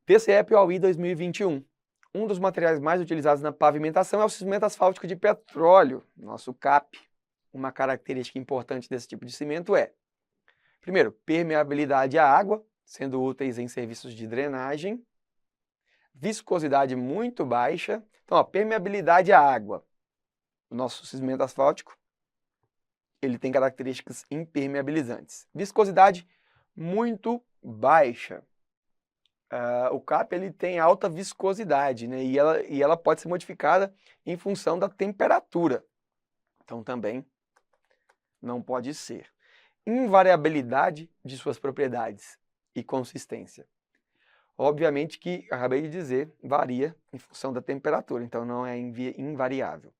TCE-POI 2021. Um dos materiais mais utilizados na pavimentação é o cimento asfáltico de petróleo, nosso CAP. Uma característica importante desse tipo de cimento é, primeiro, permeabilidade à água, sendo úteis em serviços de drenagem, viscosidade muito baixa. Então, ó, permeabilidade à água. O nosso cimento asfáltico, ele tem características impermeabilizantes. Viscosidade muito baixa. O CAP ele tem alta viscosidade, né? E ela pode ser modificada em função da temperatura. Então, também não pode ser. Invariabilidade de suas propriedades e consistência. Obviamente que, acabei de dizer, varia em função da temperatura, então não é invariável.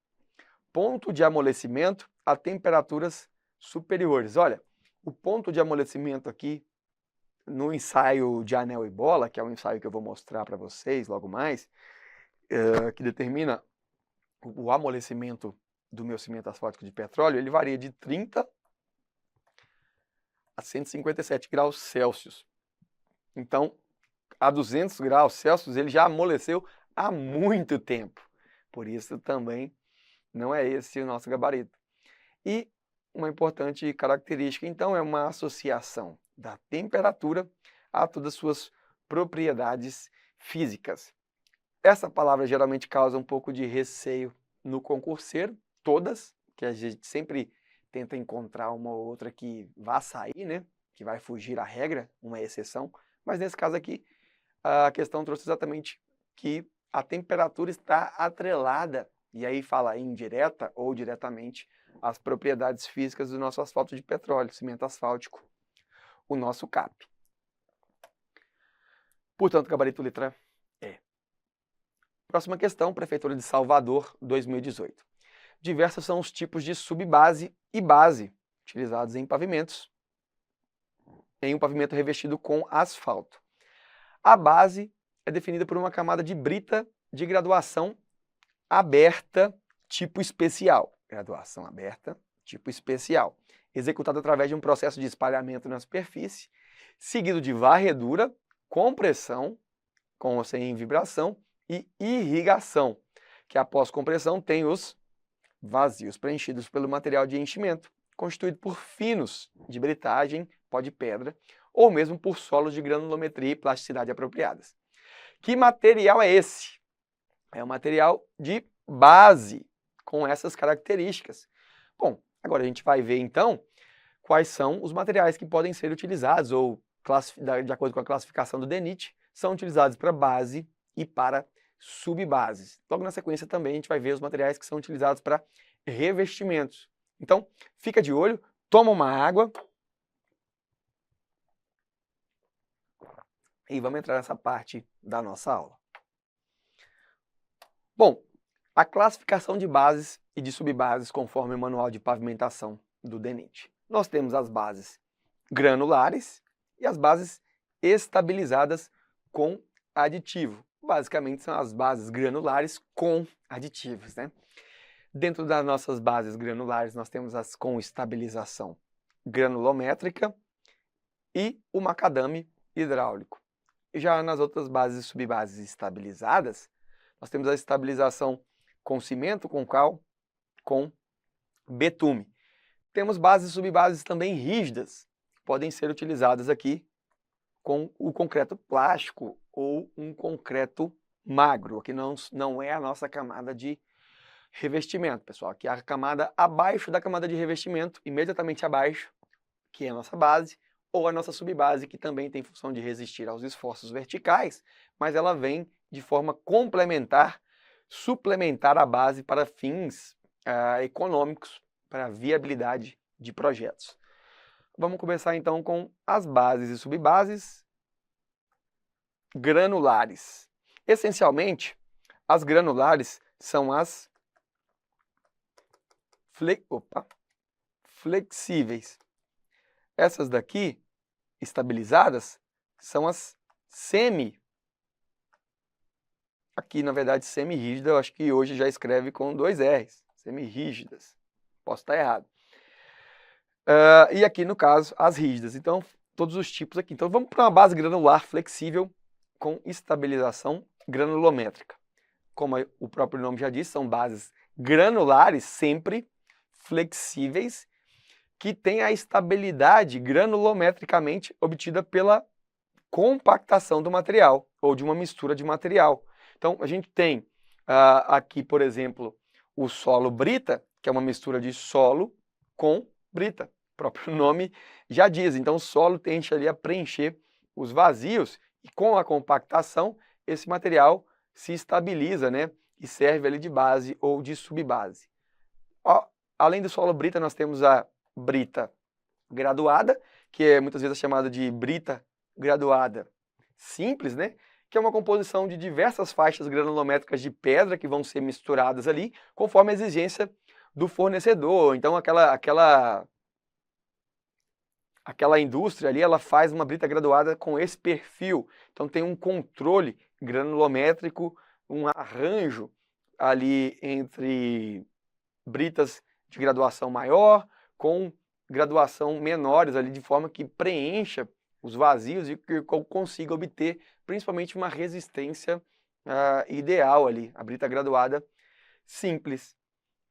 Ponto de amolecimento a temperaturas superiores. Olha, o ponto de amolecimento aqui, no ensaio de anel e bola, que é um ensaio que eu vou mostrar para vocês logo mais, que determina o amolecimento do meu cimento asfáltico de petróleo, ele varia de 30 a 157 graus Celsius. Então, a 200 graus Celsius ele já amoleceu há muito tempo. Por isso também não é esse o nosso gabarito. E uma importante característica, então, é uma associação da temperatura a todas as suas propriedades físicas. Essa palavra geralmente causa um pouco de receio no concurseiro, todas, que a gente sempre tenta encontrar uma ou outra que vá sair, né? Que vai fugir à regra, uma exceção, mas nesse caso aqui, a questão trouxe exatamente que a temperatura está atrelada, e aí fala indireta ou diretamente, às propriedades físicas do nosso asfalto de petróleo, cimento asfáltico, o nosso CAP. Portanto, gabarito letra E. Próxima questão, Prefeitura de Salvador, 2018. Diversos são os tipos de subbase e base utilizados em pavimentos, em um pavimento revestido com asfalto. A base é definida por uma camada de brita de graduação aberta, tipo especial. Graduação aberta, tipo especial. Executada através de um processo de espalhamento na superfície, seguido de varredura, compressão, com ou sem vibração, e irrigação, que após compressão tem os vazios preenchidos pelo material de enchimento, constituído por finos de britagem, pó de pedra, ou mesmo por solos de granulometria e plasticidade apropriadas. Que material é esse? É um material de base, com essas características. Bom, agora a gente vai ver então quais são os materiais que podem ser utilizados, ou de acordo com a classificação do DENIT, são utilizados para base e para subbases. Logo na sequência também a gente vai ver os materiais que são utilizados para revestimentos. Então, fica de olho, toma uma água e vamos entrar nessa parte da nossa aula. Bom, a classificação de bases e de subbases conforme o manual de pavimentação do DENIT. Nós temos as bases granulares e as bases estabilizadas com aditivo. Basicamente são as bases granulares com aditivos, né? Dentro das nossas bases granulares nós temos as com estabilização granulométrica e o macadame hidráulico. Já nas outras bases e subbases estabilizadas, nós temos a estabilização com cimento, com cal, com betume. Temos bases e subbases também rígidas, podem ser utilizadas aqui com o concreto plástico ou um concreto magro, que não é a nossa camada de revestimento, pessoal. Aqui é a camada abaixo da camada de revestimento, imediatamente abaixo, que é a nossa base, ou a nossa subbase, que também tem função de resistir aos esforços verticais, mas ela vem de forma complementar, suplementar a base para fins econômicos, para viabilidade de projetos. Vamos começar então com as bases e subbases granulares. Essencialmente, as granulares são as flexíveis. Essas daqui, estabilizadas, são as aqui na verdade semi-rígida, eu acho que hoje já escreve com 2 R's, semi-rígidas, posso estar errado. E aqui no caso as rígidas, então todos os tipos aqui. Então vamos para uma base granular flexível com estabilização granulométrica. Como o próprio nome já diz, são bases granulares, sempre flexíveis, que têm a estabilidade granulometricamente obtida pela compactação do material ou de uma mistura de material. Então, a gente tem aqui, por exemplo, o solo brita, que é uma mistura de solo com brita. O próprio nome já diz. Então, o solo tende ali a preencher os vazios e com a compactação, esse material se estabiliza, né? E serve ali de base ou de subbase. Além do solo brita, nós temos a brita graduada, que é muitas vezes chamada de brita graduada simples, né? Que é uma composição de diversas faixas granulométricas de pedra que vão ser misturadas ali, conforme a exigência do fornecedor. Então, aquela indústria ali, ela faz uma brita graduada com esse perfil. Então, tem um controle granulométrico, um arranjo ali entre britas de graduação maior com graduação menores ali, de forma que preencha os vazios e que consiga obter principalmente uma resistência ideal ali, a brita graduada simples,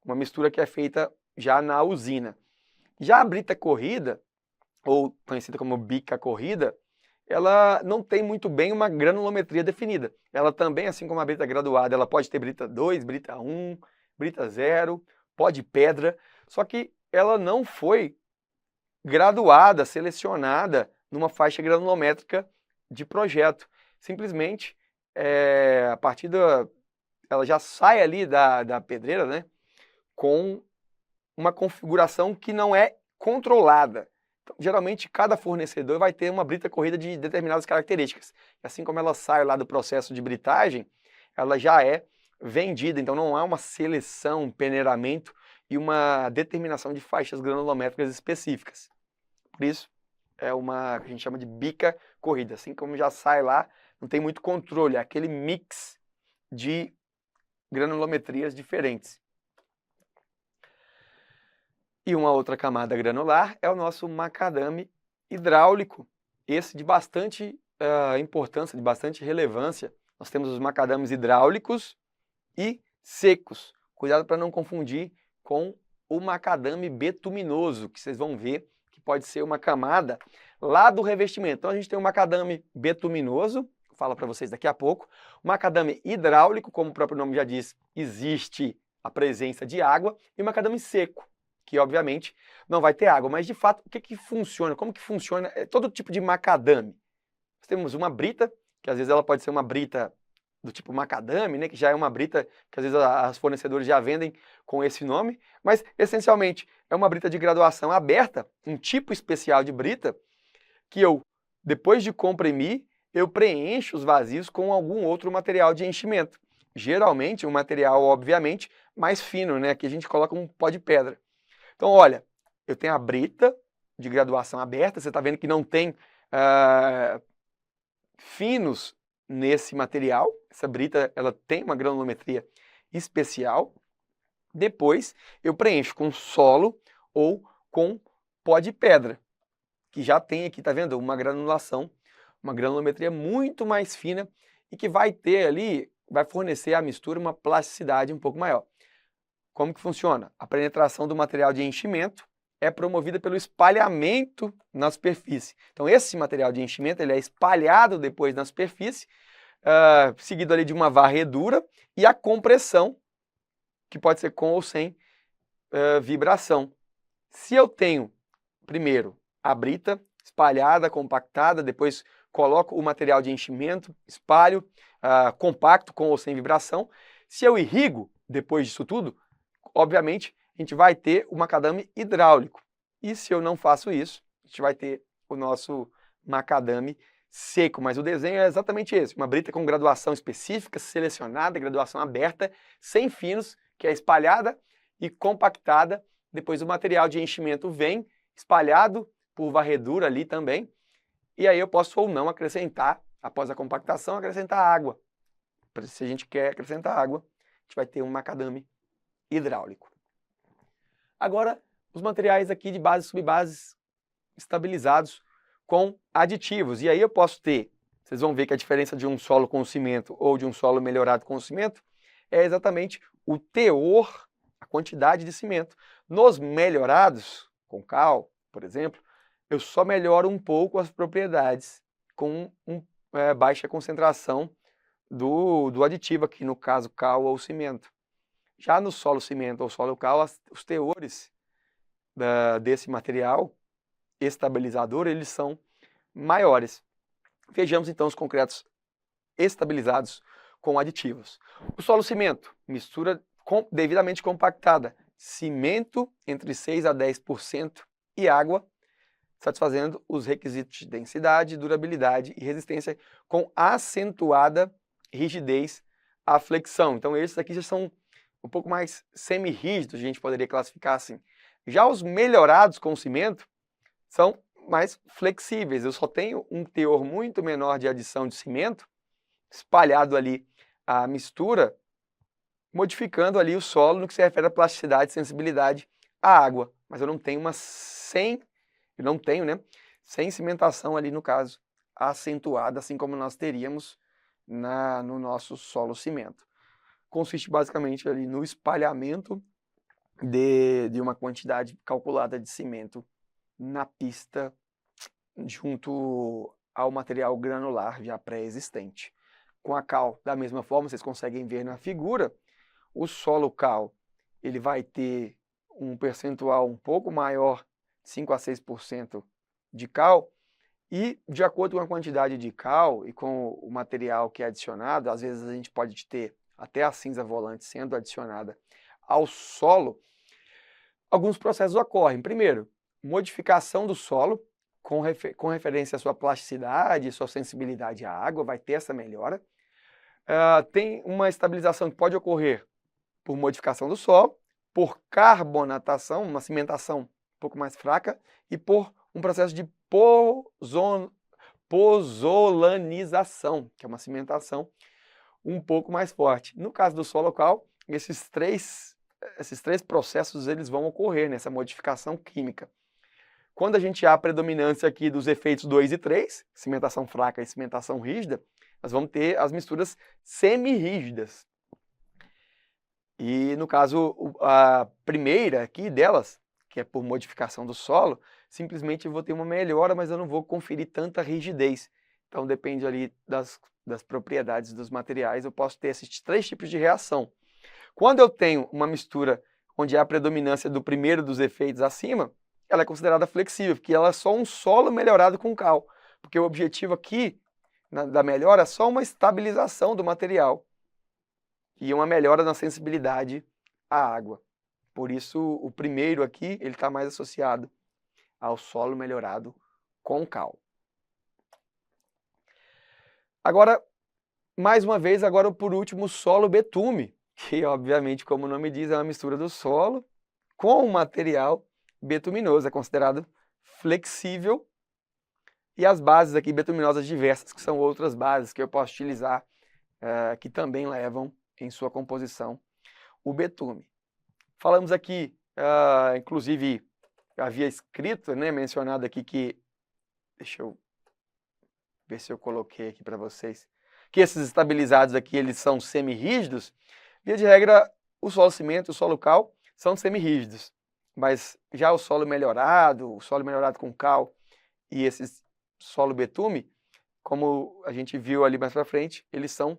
uma mistura que é feita já na usina. Já a brita corrida, ou conhecida como bica corrida, ela não tem muito bem uma granulometria definida. Ela também, assim como a brita graduada, ela pode ter brita 2, brita 1, brita 0, pó de pedra, só que ela não foi graduada, selecionada numa faixa granulométrica de projeto. Simplesmente, a partir ela já sai ali da pedreira, né, com uma configuração que não é controlada. Então, geralmente, cada fornecedor vai ter uma brita corrida de determinadas características. Assim como ela sai lá do processo de britagem, ela já é vendida. Então, não há uma seleção, peneiramento e uma determinação de faixas granulométricas específicas. Por isso, é uma que a gente chama de bica corrida. Assim como já sai lá, não tem muito controle, é aquele mix de granulometrias diferentes. E uma outra camada granular é o nosso macadame hidráulico, esse de bastante importância, de bastante relevância. Nós temos os macadames hidráulicos e secos. Cuidado para não confundir com o macadame betuminoso, que vocês vão ver que pode ser uma camada lá do revestimento. Então a gente tem o macadame betuminoso, vou falar para vocês daqui a pouco. O macadame hidráulico, como o próprio nome já diz, existe a presença de água, e o macadame seco, que obviamente não vai ter água. Mas de fato, o que funciona? Como que funciona todo tipo de macadame? Nós temos uma brita, que às vezes ela pode ser uma brita do tipo macadame, né, que já é uma brita que às vezes as fornecedores já vendem com esse nome, mas essencialmente é uma brita de graduação aberta, um tipo especial de brita, que eu, depois de comprimir, eu preencho os vazios com algum outro material de enchimento. Geralmente um material, obviamente, mais fino, né, que a gente coloca um pó de pedra. Então, olha, eu tenho a brita de graduação aberta, você está vendo que não tem finos nesse material. Essa brita ela tem uma granulometria especial. Depois eu preencho com solo ou com pó de pedra, que já tem aqui, tá vendo? Uma granulação, uma granulometria muito mais fina e que vai ter ali, vai fornecer à mistura uma plasticidade um pouco maior. Como que funciona? A penetração do material de enchimento é promovida pelo espalhamento na superfície. Então esse material de enchimento ele é espalhado depois na superfície, seguido ali de uma varredura e a compressão, que pode ser com ou sem vibração. Se eu tenho, primeiro, a brita espalhada, compactada, depois coloco o material de enchimento, espalho, compacto, com ou sem vibração. Se eu irrigo, depois disso tudo, obviamente, a gente vai ter o macadame hidráulico. E se eu não faço isso, a gente vai ter o nosso macadame seco. Mas o desenho é exatamente esse, uma brita com graduação específica, selecionada, graduação aberta, sem finos, que é espalhada e compactada. Depois o material de enchimento vem espalhado por varredura ali também. E aí eu posso ou não acrescentar, após a compactação, acrescentar água. Se a gente quer acrescentar água, a gente vai ter um macadame hidráulico. Agora, os materiais aqui de base e subbases estabilizados com aditivos. E aí eu posso ter, vocês vão ver que a diferença de um solo com cimento ou de um solo melhorado com cimento é exatamente o teor, a quantidade de cimento. Nos melhorados, com cal, por exemplo, eu só melhoro um pouco as propriedades com baixa concentração do aditivo, aqui no caso cal ou cimento. Já no solo cimento ou solo cal, os teores desse material estabilizador, eles são maiores. Vejamos então os concretos estabilizados com aditivos. O solo cimento, mistura devidamente compactada, cimento entre 6 a 10% e água, satisfazendo os requisitos de densidade, durabilidade e resistência com acentuada rigidez à flexão. Então esses aqui já são um pouco mais semi-rígidos, a gente poderia classificar assim. Já os melhorados com cimento são mais flexíveis. Eu só tenho um teor muito menor de adição de cimento espalhado ali a mistura, modificando ali o solo no que se refere à plasticidade e sensibilidade à água. Mas eu não tenho sem cimentação ali no caso, acentuada, assim como nós teríamos no nosso solo cimento. Consiste basicamente ali no espalhamento de uma quantidade calculada de cimento na pista junto ao material granular já pré-existente. Com a cal, da mesma forma, vocês conseguem ver na figura, o solo cal ele vai ter um percentual um pouco maior, 5 a 6% de cal, e de acordo com a quantidade de cal e com o material que é adicionado, às vezes a gente pode ter até a cinza volante sendo adicionada ao solo, alguns processos ocorrem. Primeiro, modificação do solo com referência à sua plasticidade, sua sensibilidade à água, vai ter essa melhora. Tem uma estabilização que pode ocorrer por modificação do solo, por carbonatação, uma cimentação um pouco mais fraca, e por um processo de pozolanização, que é uma cimentação um pouco mais forte. No caso do solo cal, esses três processos eles vão ocorrer nessa modificação química. Quando a gente há a predominância aqui dos efeitos 2 e 3, cimentação fraca e cimentação rígida, nós vamos ter as misturas semi-rígidas. E no caso, a primeira aqui delas, que é por modificação do solo, simplesmente eu vou ter uma melhora, mas eu não vou conferir tanta rigidez. Então depende ali das propriedades dos materiais, eu posso ter esses três tipos de reação. Quando eu tenho uma mistura onde há a predominância do primeiro dos efeitos acima, ela é considerada flexível, porque ela é só um solo melhorado com cal. Porque o objetivo aqui da melhora é só uma estabilização do material e uma melhora na sensibilidade à água. Por isso, o primeiro aqui ele está mais associado ao solo melhorado com cal. Agora, mais uma vez, agora por último, o solo betume, que obviamente, como o nome diz, é uma mistura do solo com o material betuminoso, é considerado flexível. E as bases aqui betuminosas diversas, que são outras bases que eu posso utilizar, que também levam em sua composição o betume. Falamos aqui, inclusive, havia escrito, mencionado aqui que, deixa eu ver se eu coloquei aqui para vocês, que esses estabilizados aqui, eles são semi-rígidos. Via de regra, o solo cimento e o solo cal são semi-rígidos, mas já o solo melhorado com cal e esse solo betume, como a gente viu ali mais para frente, eles são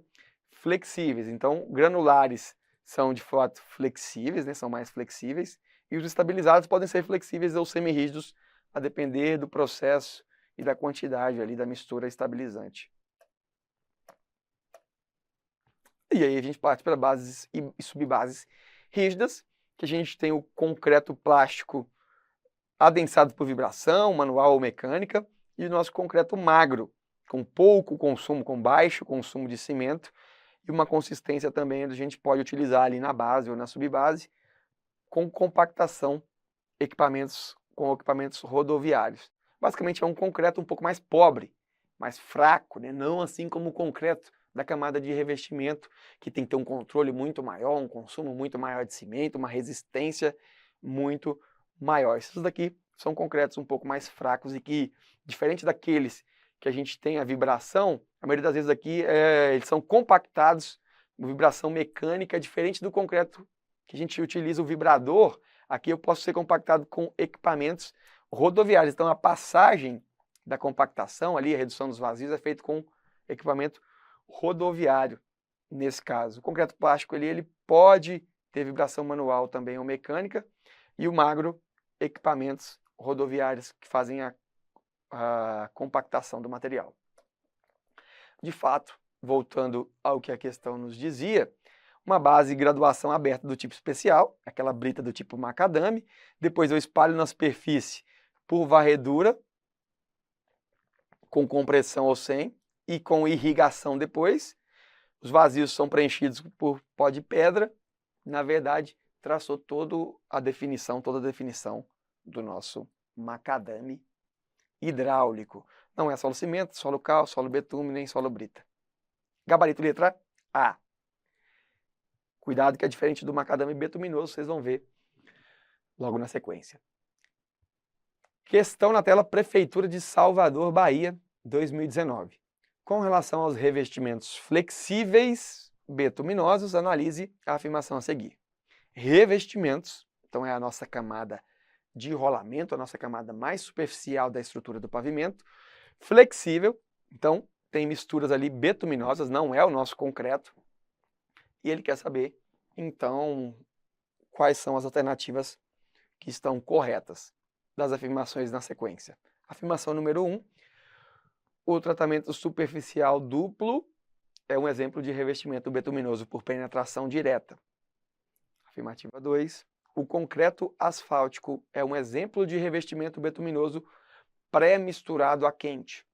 flexíveis. Então, granulares são de fato flexíveis, são mais flexíveis, e os estabilizados podem ser flexíveis ou semi-rígidos, a depender do processo e da quantidade ali da mistura estabilizante. E aí a gente parte para bases e subbases rígidas, que a gente tem o concreto plástico adensado por vibração, manual ou mecânica, e o nosso concreto magro, com pouco consumo, com baixo consumo de cimento, e uma consistência também a gente pode utilizar ali na base ou na subbase, com compactação, com equipamentos rodoviários. Basicamente é um concreto um pouco mais pobre, mais fraco, não assim como o concreto da camada de revestimento, que tem que ter um controle muito maior, um consumo muito maior de cimento, uma resistência muito maior. Esses daqui são concretos um pouco mais fracos e que, diferente daqueles que a gente tem a vibração A maioria das vezes aqui eles são compactados, uma vibração mecânica diferente do concreto que a gente utiliza o vibrador. Aqui eu posso ser compactado com equipamentos rodoviários. Então a passagem da compactação ali, a redução dos vazios, é feita com equipamento rodoviário, nesse caso. O concreto plástico ele pode ter vibração manual também ou mecânica, e o magro, equipamentos rodoviários que fazem a compactação do material. De fato, voltando ao que a questão nos dizia, uma base de graduação aberta do tipo especial, aquela brita do tipo macadame, depois eu espalho na superfície por varredura, com compressão ou sem, e com irrigação depois. Os vazios são preenchidos por pó de pedra. Na verdade, traçou toda a definição do nosso macadame hidráulico. Não é solo cimento, solo cal, solo betume, nem solo brita. Gabarito letra A. Cuidado que é diferente do macadame betuminoso, vocês vão ver logo na sequência. Questão na tela, Prefeitura de Salvador, Bahia, 2019. Com relação aos revestimentos flexíveis betuminosos, analise a afirmação a seguir. Revestimentos, então é a nossa camada de rolamento, a nossa camada mais superficial da estrutura do pavimento. Flexível, então tem misturas ali betuminosas, não é o nosso concreto. E ele quer saber, então, quais são as alternativas que estão corretas das afirmações na sequência. Afirmação número 1, o tratamento superficial duplo é um exemplo de revestimento betuminoso por penetração direta. Afirmativa 2, o concreto asfáltico é um exemplo de revestimento betuminoso pré-misturado a quente.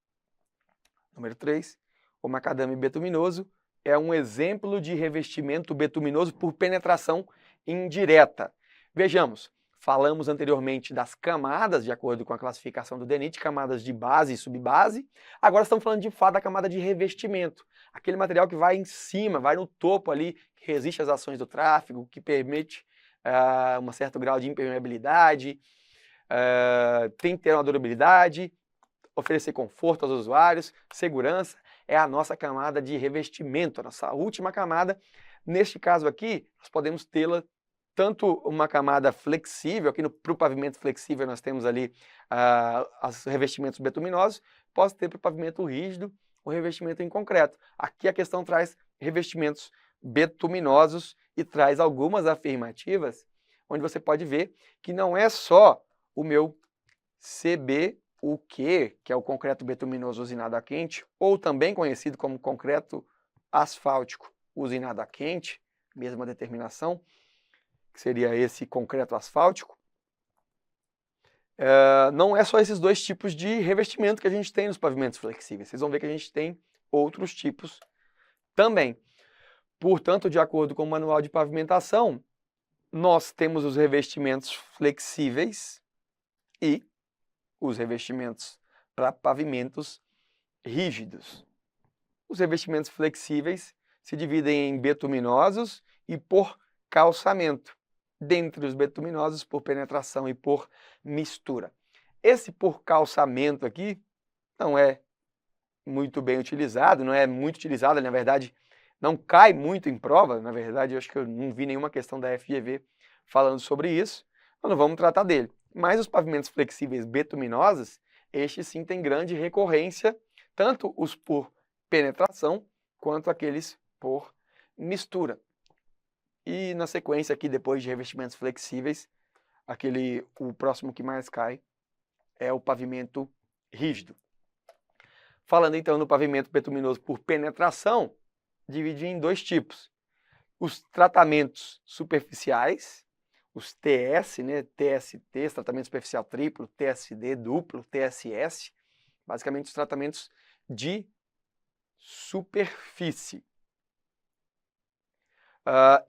Número 3, o macadame betuminoso é um exemplo de revestimento betuminoso por penetração indireta. Vejamos, falamos anteriormente das camadas, de acordo com a classificação do DENIT, camadas de base e subbase. Agora estamos falando de fato da camada de revestimento, aquele material que vai em cima, vai no topo ali, que resiste às ações do tráfego, que permite um certo grau de impermeabilidade, tem que ter uma durabilidade, oferecer conforto aos usuários, segurança. É a nossa camada de revestimento, a nossa última camada. Neste caso aqui, nós podemos tê-la tanto uma camada flexível, aqui para o pavimento flexível nós temos ali os revestimentos betuminosos, posso ter para o pavimento rígido o revestimento em concreto. Aqui a questão traz revestimentos betuminosos e traz algumas afirmativas, onde você pode ver que não é só o meu CBUQ, que é o concreto betuminoso usinado a quente, ou também conhecido como concreto asfáltico usinado a quente, mesma determinação, que seria esse concreto asfáltico. Não é só esses dois tipos de revestimento que a gente tem nos pavimentos flexíveis. Vocês vão ver que a gente tem outros tipos também. Portanto, de acordo com o manual de pavimentação, nós temos os revestimentos flexíveis e os revestimentos para pavimentos rígidos. Os revestimentos flexíveis se dividem em betuminosos e por calçamento. Dentre os betuminosos, por penetração e por mistura. Esse por calçamento aqui não é muito bem utilizado, não é muito utilizado, na verdade, não cai muito em prova. Na verdade, eu acho que eu não vi nenhuma questão da FGV falando sobre isso, então não vamos tratar dele. Mas os pavimentos flexíveis betuminosos, estes sim têm grande recorrência, tanto os por penetração, quanto aqueles por mistura. E na sequência aqui, depois de revestimentos flexíveis, o próximo que mais cai é o pavimento rígido. Falando então no pavimento betuminoso por penetração, divide em dois tipos. Os tratamentos superficiais, os TS, né, TST, tratamento superficial triplo, TSD duplo, TSS, basicamente os tratamentos de superfície.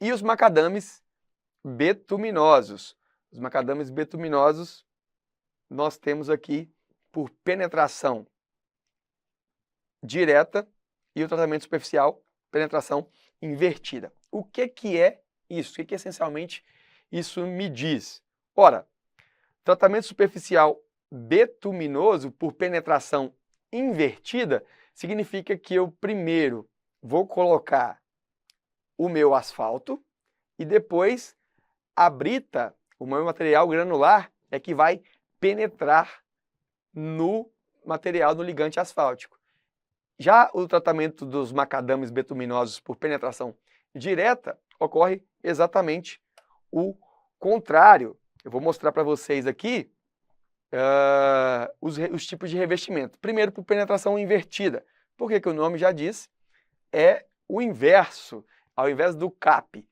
E os macadames betuminosos. Os macadames betuminosos nós temos aqui por penetração direta e o tratamento superficial, penetração invertida. O que é isso? O que essencialmente isso me diz? Ora, tratamento superficial betuminoso por penetração invertida significa que eu primeiro vou colocar o meu asfalto e depois a brita, o meu material granular, é que vai penetrar no material do ligante asfáltico. Já o tratamento dos macadames betuminosos por penetração direta ocorre exatamente o contrário. Eu vou mostrar para vocês aqui os tipos de revestimento. Primeiro, por penetração invertida. Por que o nome já diz? É o inverso. Ao invés do CAP,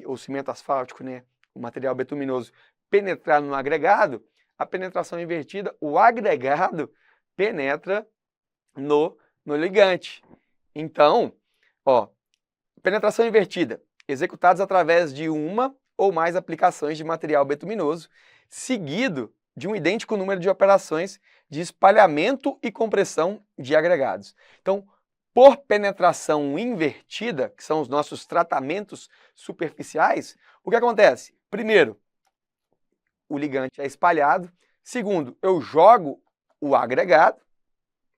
o cimento asfáltico, né, o material betuminoso, penetrar no agregado, a penetração invertida, o agregado penetra no ligante. Então, penetração invertida, executados através de uma ou mais aplicações de material betuminoso, seguido de um idêntico número de operações de espalhamento e compressão de agregados. Então, por penetração invertida, que são os nossos tratamentos superficiais, o que acontece? Primeiro, o ligante é espalhado. Segundo, eu jogo o agregado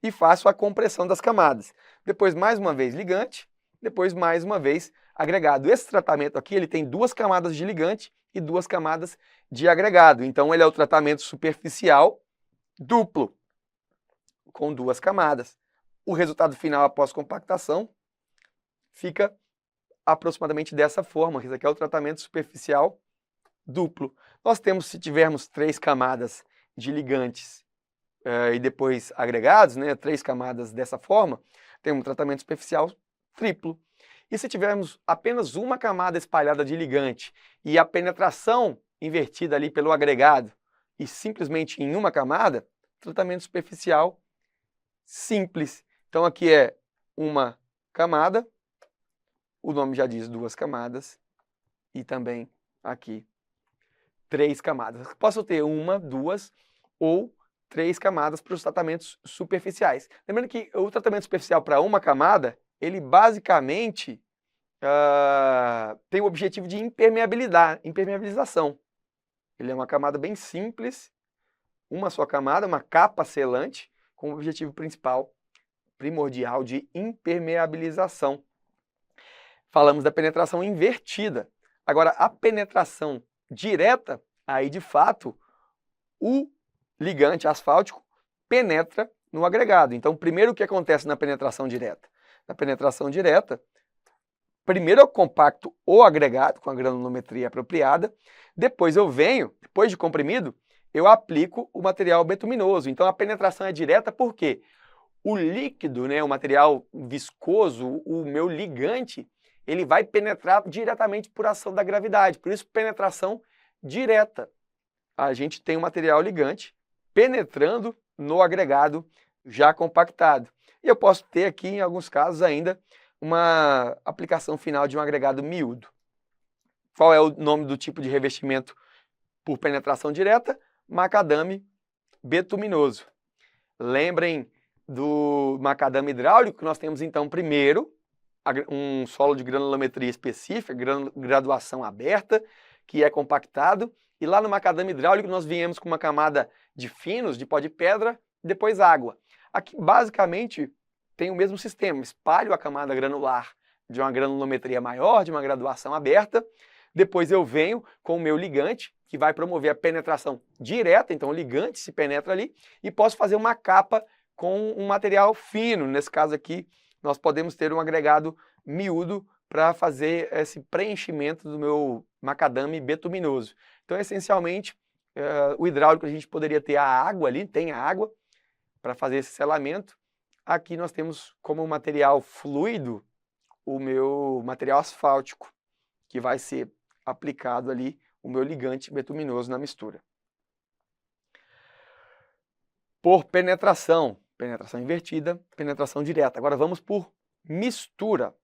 e faço a compressão das camadas. Depois, mais uma vez, ligante. Depois, mais uma vez, agregado. Esse tratamento aqui ele tem 2 camadas de ligante e 2 camadas de agregado. Então, ele é o tratamento superficial duplo, com 2 camadas. O resultado final após compactação fica aproximadamente dessa forma. Esse aqui é o tratamento superficial duplo. Nós temos, se tivermos 3 camadas de ligantes e depois agregados, né, 3 camadas dessa forma, temos um tratamento superficial triplo. E se tivermos apenas uma camada espalhada de ligante e a penetração invertida ali pelo agregado e simplesmente em uma camada, tratamento superficial simples. Então aqui é uma camada, o nome já diz 2 camadas, e também aqui 3 camadas. Posso ter 1, 2 ou 3 camadas para os tratamentos superficiais. Lembrando que o tratamento superficial para uma camada, ele basicamente tem o objetivo de impermeabilização. Ele é uma camada bem simples, uma só camada, uma capa selante, com o objetivo principal, primordial de impermeabilização. Falamos da penetração invertida. Agora, a penetração direta, aí de fato, o ligante asfáltico penetra no agregado. Então, primeiro o que acontece na penetração direta? Na penetração direta, primeiro eu compacto o agregado com a granulometria apropriada, depois eu venho, depois de comprimido, eu aplico o material betuminoso. Então, a penetração é direta porque o líquido, né, o material viscoso, o meu ligante, ele vai penetrar diretamente por ação da gravidade. Por isso, penetração direta. A gente tem o material ligante penetrando no agregado já compactado. E eu posso ter aqui, em alguns casos ainda, uma aplicação final de um agregado miúdo. Qual é o nome do tipo de revestimento por penetração direta? Macadame betuminoso. Lembrem do macadame hidráulico, que nós temos então primeiro um solo de granulometria específica, graduação aberta, que é compactado, e lá no macadame hidráulico nós viemos com uma camada de finos, de pó de pedra, e depois água. Aqui basicamente tem o mesmo sistema, espalho a camada granular de uma granulometria maior, de uma graduação aberta, depois eu venho com o meu ligante, que vai promover a penetração direta, então o ligante se penetra ali, e posso fazer uma capa com um material fino. Nesse caso aqui, nós podemos ter um agregado miúdo para fazer esse preenchimento do meu macadame betuminoso. Então, essencialmente, o hidráulico a gente poderia ter a água ali, tem a água para fazer esse selamento. Aqui nós temos como material fluido o meu material asfáltico, que vai ser aplicado ali o meu ligante betuminoso na mistura. Por penetração, penetração invertida, penetração direta. Agora vamos por mistura.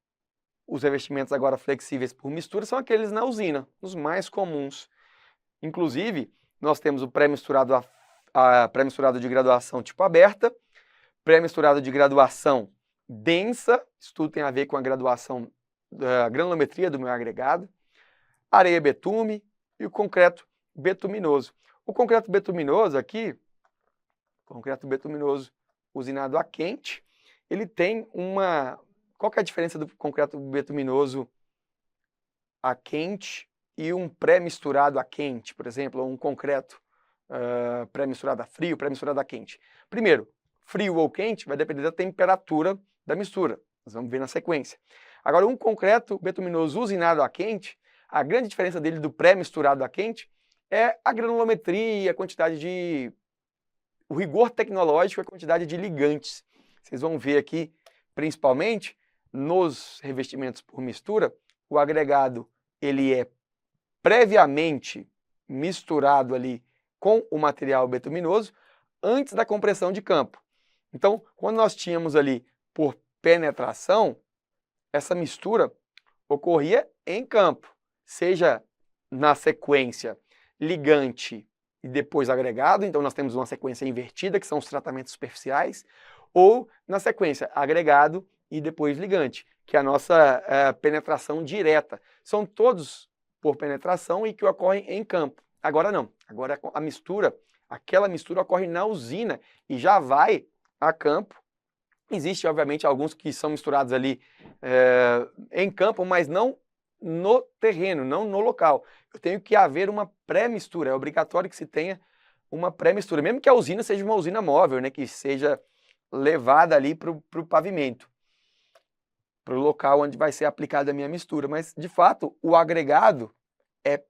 Os revestimentos agora flexíveis por mistura são aqueles na usina, os mais comuns. Inclusive, nós temos o pré-misturado pré-misturado de graduação tipo aberta, pré-misturado de graduação densa, isso tudo tem a ver com a graduação da granulometria do meu agregado, areia betume e o concreto betuminoso. O concreto betuminoso aqui, concreto betuminoso usinado a quente, ele tem uma... Qual que é a diferença do concreto betuminoso a quente e um pré-misturado a quente, por exemplo, ou um concreto pré-misturado a frio, pré-misturado a quente? Primeiro, frio ou quente vai depender da temperatura da mistura. Nós vamos ver na sequência. Agora, um concreto betuminoso usinado a quente, a grande diferença dele do pré-misturado a quente é a granulometria, a quantidade de... o rigor tecnológico, a quantidade de ligantes. Vocês vão ver aqui, principalmente, nos revestimentos por mistura, o agregado ele é previamente misturado ali com o material betuminoso antes da compressão de campo. Então, quando nós tínhamos ali por penetração, essa mistura ocorria em campo, seja na sequência ligante e depois agregado, então nós temos uma sequência invertida, que são os tratamentos superficiais, ou na sequência agregado e depois ligante, que é a nossa penetração direta. São todos por penetração e que ocorrem em campo. Agora não, agora a mistura, aquela mistura ocorre na usina e já vai a campo. Existe, obviamente, alguns que são misturados ali em campo, mas não no terreno, não no local. Eu tenho que haver uma pré-mistura, é obrigatório que se tenha uma pré-mistura, mesmo que a usina seja uma usina móvel, né, que seja levada ali para o pavimento, para o local onde vai ser aplicada a minha mistura. Mas, de fato, o agregado é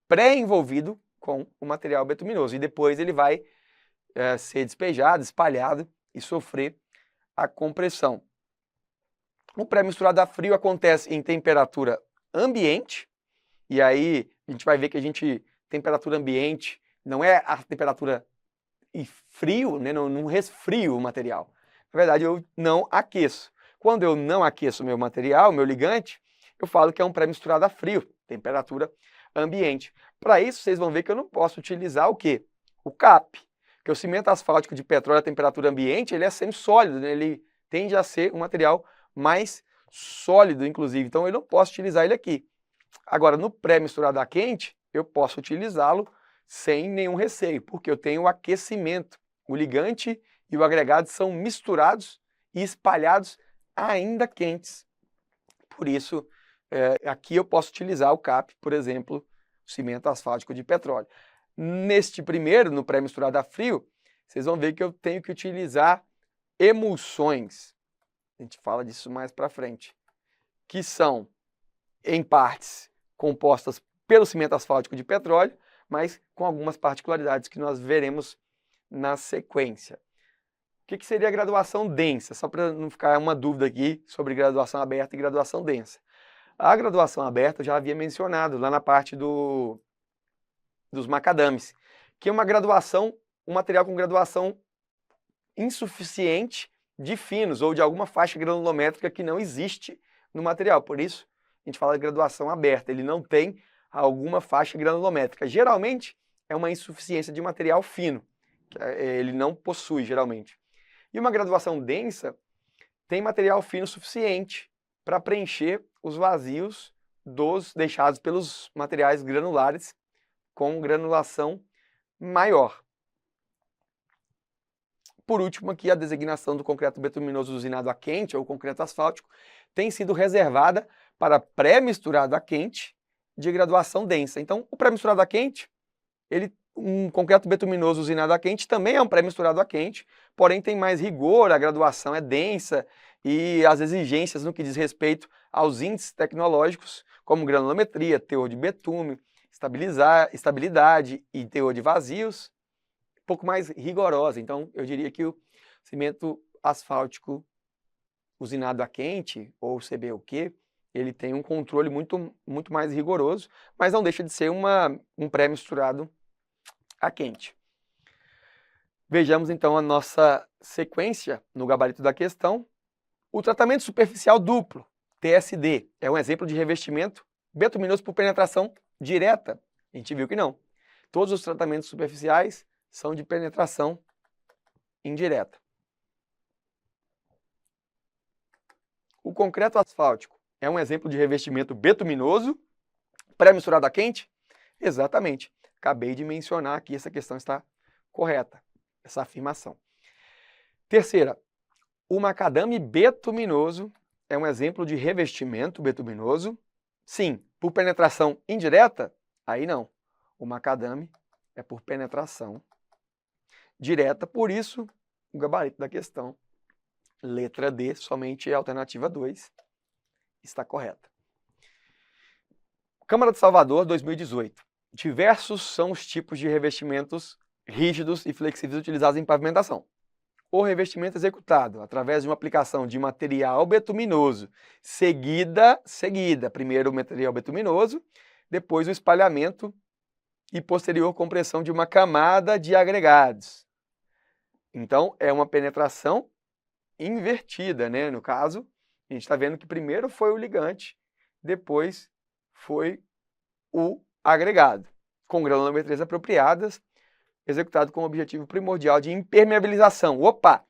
pré-envolvido com o material betuminoso e depois ele vai ser despejado, espalhado e sofrer a compressão. O pré-misturado a frio acontece em temperatura ambiente, e aí a gente vai ver que temperatura ambiente não é a temperatura e frio, né? Não resfrio o material. Na verdade, eu não aqueço. Quando eu não aqueço o meu material, meu ligante, eu falo que é um pré-misturado a frio, temperatura ambiente. Para isso, vocês vão ver que eu não posso utilizar o quê? O CAP. Porque o cimento asfáltico de petróleo a temperatura ambiente, ele é semissólido, né? Ele tende a ser um material mais sólido, inclusive. Então, eu não posso utilizar ele aqui. Agora, no pré-misturado a quente, eu posso utilizá-lo sem nenhum receio, porque eu tenho o aquecimento. O ligante e o agregado são misturados e espalhados ainda quentes. Por isso, aqui eu posso utilizar o CAP, por exemplo, cimento asfáltico de petróleo. Neste primeiro, no pré-misturado a frio, vocês vão ver que eu tenho que utilizar emulsões. A gente fala disso mais para frente. Que são, em partes, compostas pelo cimento asfáltico de petróleo, mas com algumas particularidades que nós veremos na sequência. O que seria a graduação densa? Só para não ficar uma dúvida aqui sobre graduação aberta e graduação densa. A graduação aberta eu já havia mencionado lá na parte dos macadames, que é uma graduação, um material com graduação insuficiente de finos ou de alguma faixa granulométrica que não existe no material. Por isso, a gente fala de graduação aberta. Ele não tem alguma faixa granulométrica. Geralmente, é uma insuficiência de material fino. Ele não possui, geralmente. E uma graduação densa tem material fino suficiente para preencher os vazios deixados pelos materiais granulares com granulação maior. Por último, aqui a designação do concreto betuminoso usinado a quente, ou concreto asfáltico, tem sido reservada para pré-misturado a quente de graduação densa. Então, o pré-misturado a quente, um concreto betuminoso usinado a quente também é um pré-misturado a quente, porém tem mais rigor, a graduação é densa e as exigências no que diz respeito aos índices tecnológicos, como granulometria, teor de betume, estabilidade e teor de vazios, um pouco mais rigorosa. Então, eu diria que o cimento asfáltico usinado a quente, ou CBUQ, ele tem um controle muito mais rigoroso, mas não deixa de ser um pré-misturado a quente. Vejamos então a nossa sequência no gabarito da questão. O tratamento superficial duplo, TSD, é um exemplo de revestimento betuminoso por penetração direta. A gente viu que não. Todos os tratamentos superficiais são de penetração indireta. O concreto asfáltico é um exemplo de revestimento betuminoso pré-misturado a quente? Exatamente. Acabei de mencionar aqui, essa questão está correta, essa afirmação. Terceira, o macadame betuminoso é um exemplo de revestimento betuminoso? Sim. Por penetração indireta? Aí não. O macadame é por penetração direta, por isso o gabarito da questão, letra D, somente a alternativa 2, está correta. Câmara de Salvador, 2018. Diversos são os tipos de revestimentos rígidos e flexíveis utilizados em pavimentação. O revestimento executado através de uma aplicação de material betuminoso, seguida, primeiro o material betuminoso, depois o espalhamento e posterior compressão de uma camada de agregados. Então, é uma penetração invertida, né? No caso, a gente está vendo que primeiro foi o ligante, depois foi o agregado, com granulometrias apropriadas, executado com o objetivo primordial de impermeabilização. Opa!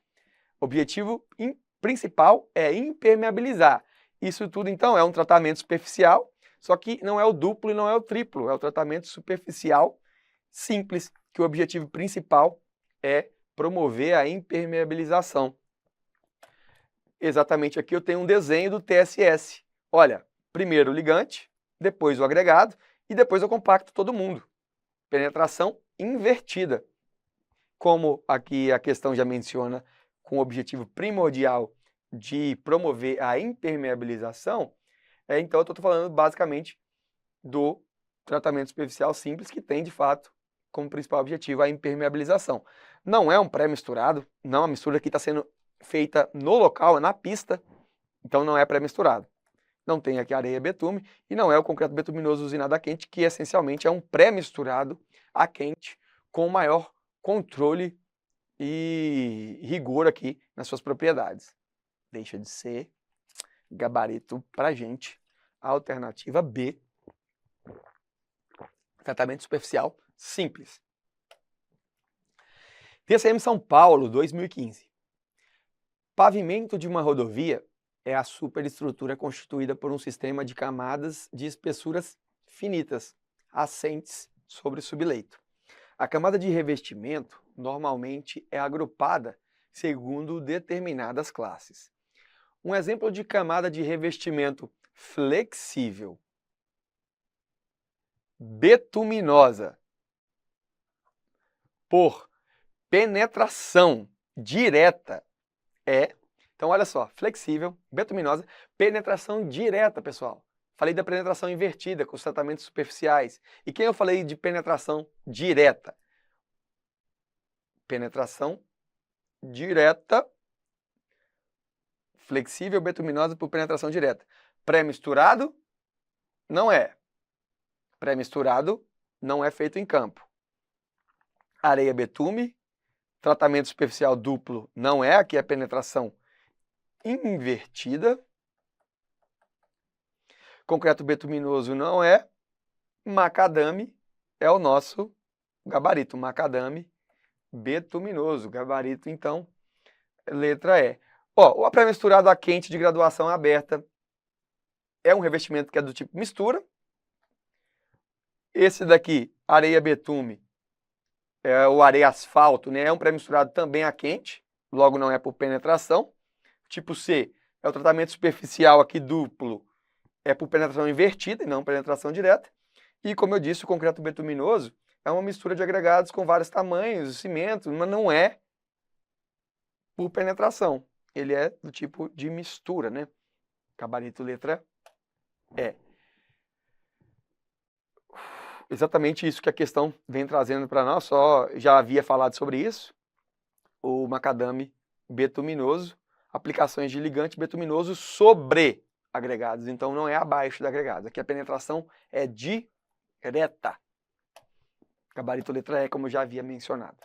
Objetivo principal é impermeabilizar. Isso tudo, então, é um tratamento superficial, só que não é o duplo e não é o triplo, é o tratamento superficial simples, que o objetivo principal é promover a impermeabilização. Exatamente aqui eu tenho um desenho do TSS. Olha, primeiro o ligante, depois o agregado e depois eu compacto todo mundo. Penetração invertida. Como aqui a questão já menciona, com o objetivo primordial de promover a impermeabilização, então eu estou falando basicamente do tratamento superficial simples, que tem de fato como principal objetivo a impermeabilização. Não é um pré-misturado, não, a mistura aqui está sendo feita no local, na pista, então não é pré-misturado. Não tem aqui areia betume e não é o concreto betuminoso usinado a quente, que essencialmente é um pré-misturado a quente com maior controle e rigor aqui nas suas propriedades. Deixa de ser gabarito para gente. A alternativa B, tratamento superficial simples. TCM São Paulo, 2015. Pavimento de uma rodovia é a superestrutura constituída por um sistema de camadas de espessuras finitas, assentes sobre o subleito. A camada de revestimento normalmente é agrupada segundo determinadas classes. Um exemplo de camada de revestimento flexível, betuminosa, por penetração direta é, então olha só, flexível, betuminosa, penetração direta, pessoal. Falei da penetração invertida com os tratamentos superficiais. E quem eu falei de penetração direta? Penetração direta, flexível, betuminosa por penetração direta. Pré-misturado? Não é. Pré-misturado não é feito em campo. Areia betume, tratamento superficial duplo não é, aqui é penetração invertida. Concreto betuminoso não é. Macadame é o nosso gabarito. Macadame betuminoso. Gabarito, então, letra E. Ó, o pré-misturado a quente de graduação aberta é um revestimento que é do tipo mistura. Esse daqui, areia betume, é o areia asfalto, né? É um pré-misturado também a quente, logo não é por penetração. Tipo C é o tratamento superficial aqui duplo, é por penetração invertida e não penetração direta. E como eu disse, o concreto betuminoso é uma mistura de agregados com vários tamanhos, cimento, mas não é por penetração. Ele é do tipo de mistura, né? Gabarito letra E. Exatamente isso que a questão vem trazendo para nós, só já havia falado sobre isso. O macadame betuminoso, aplicações de ligante betuminoso sobre agregados, então não é abaixo de agregados. Aqui a penetração é direta. Gabarito letra E, como eu já havia mencionado.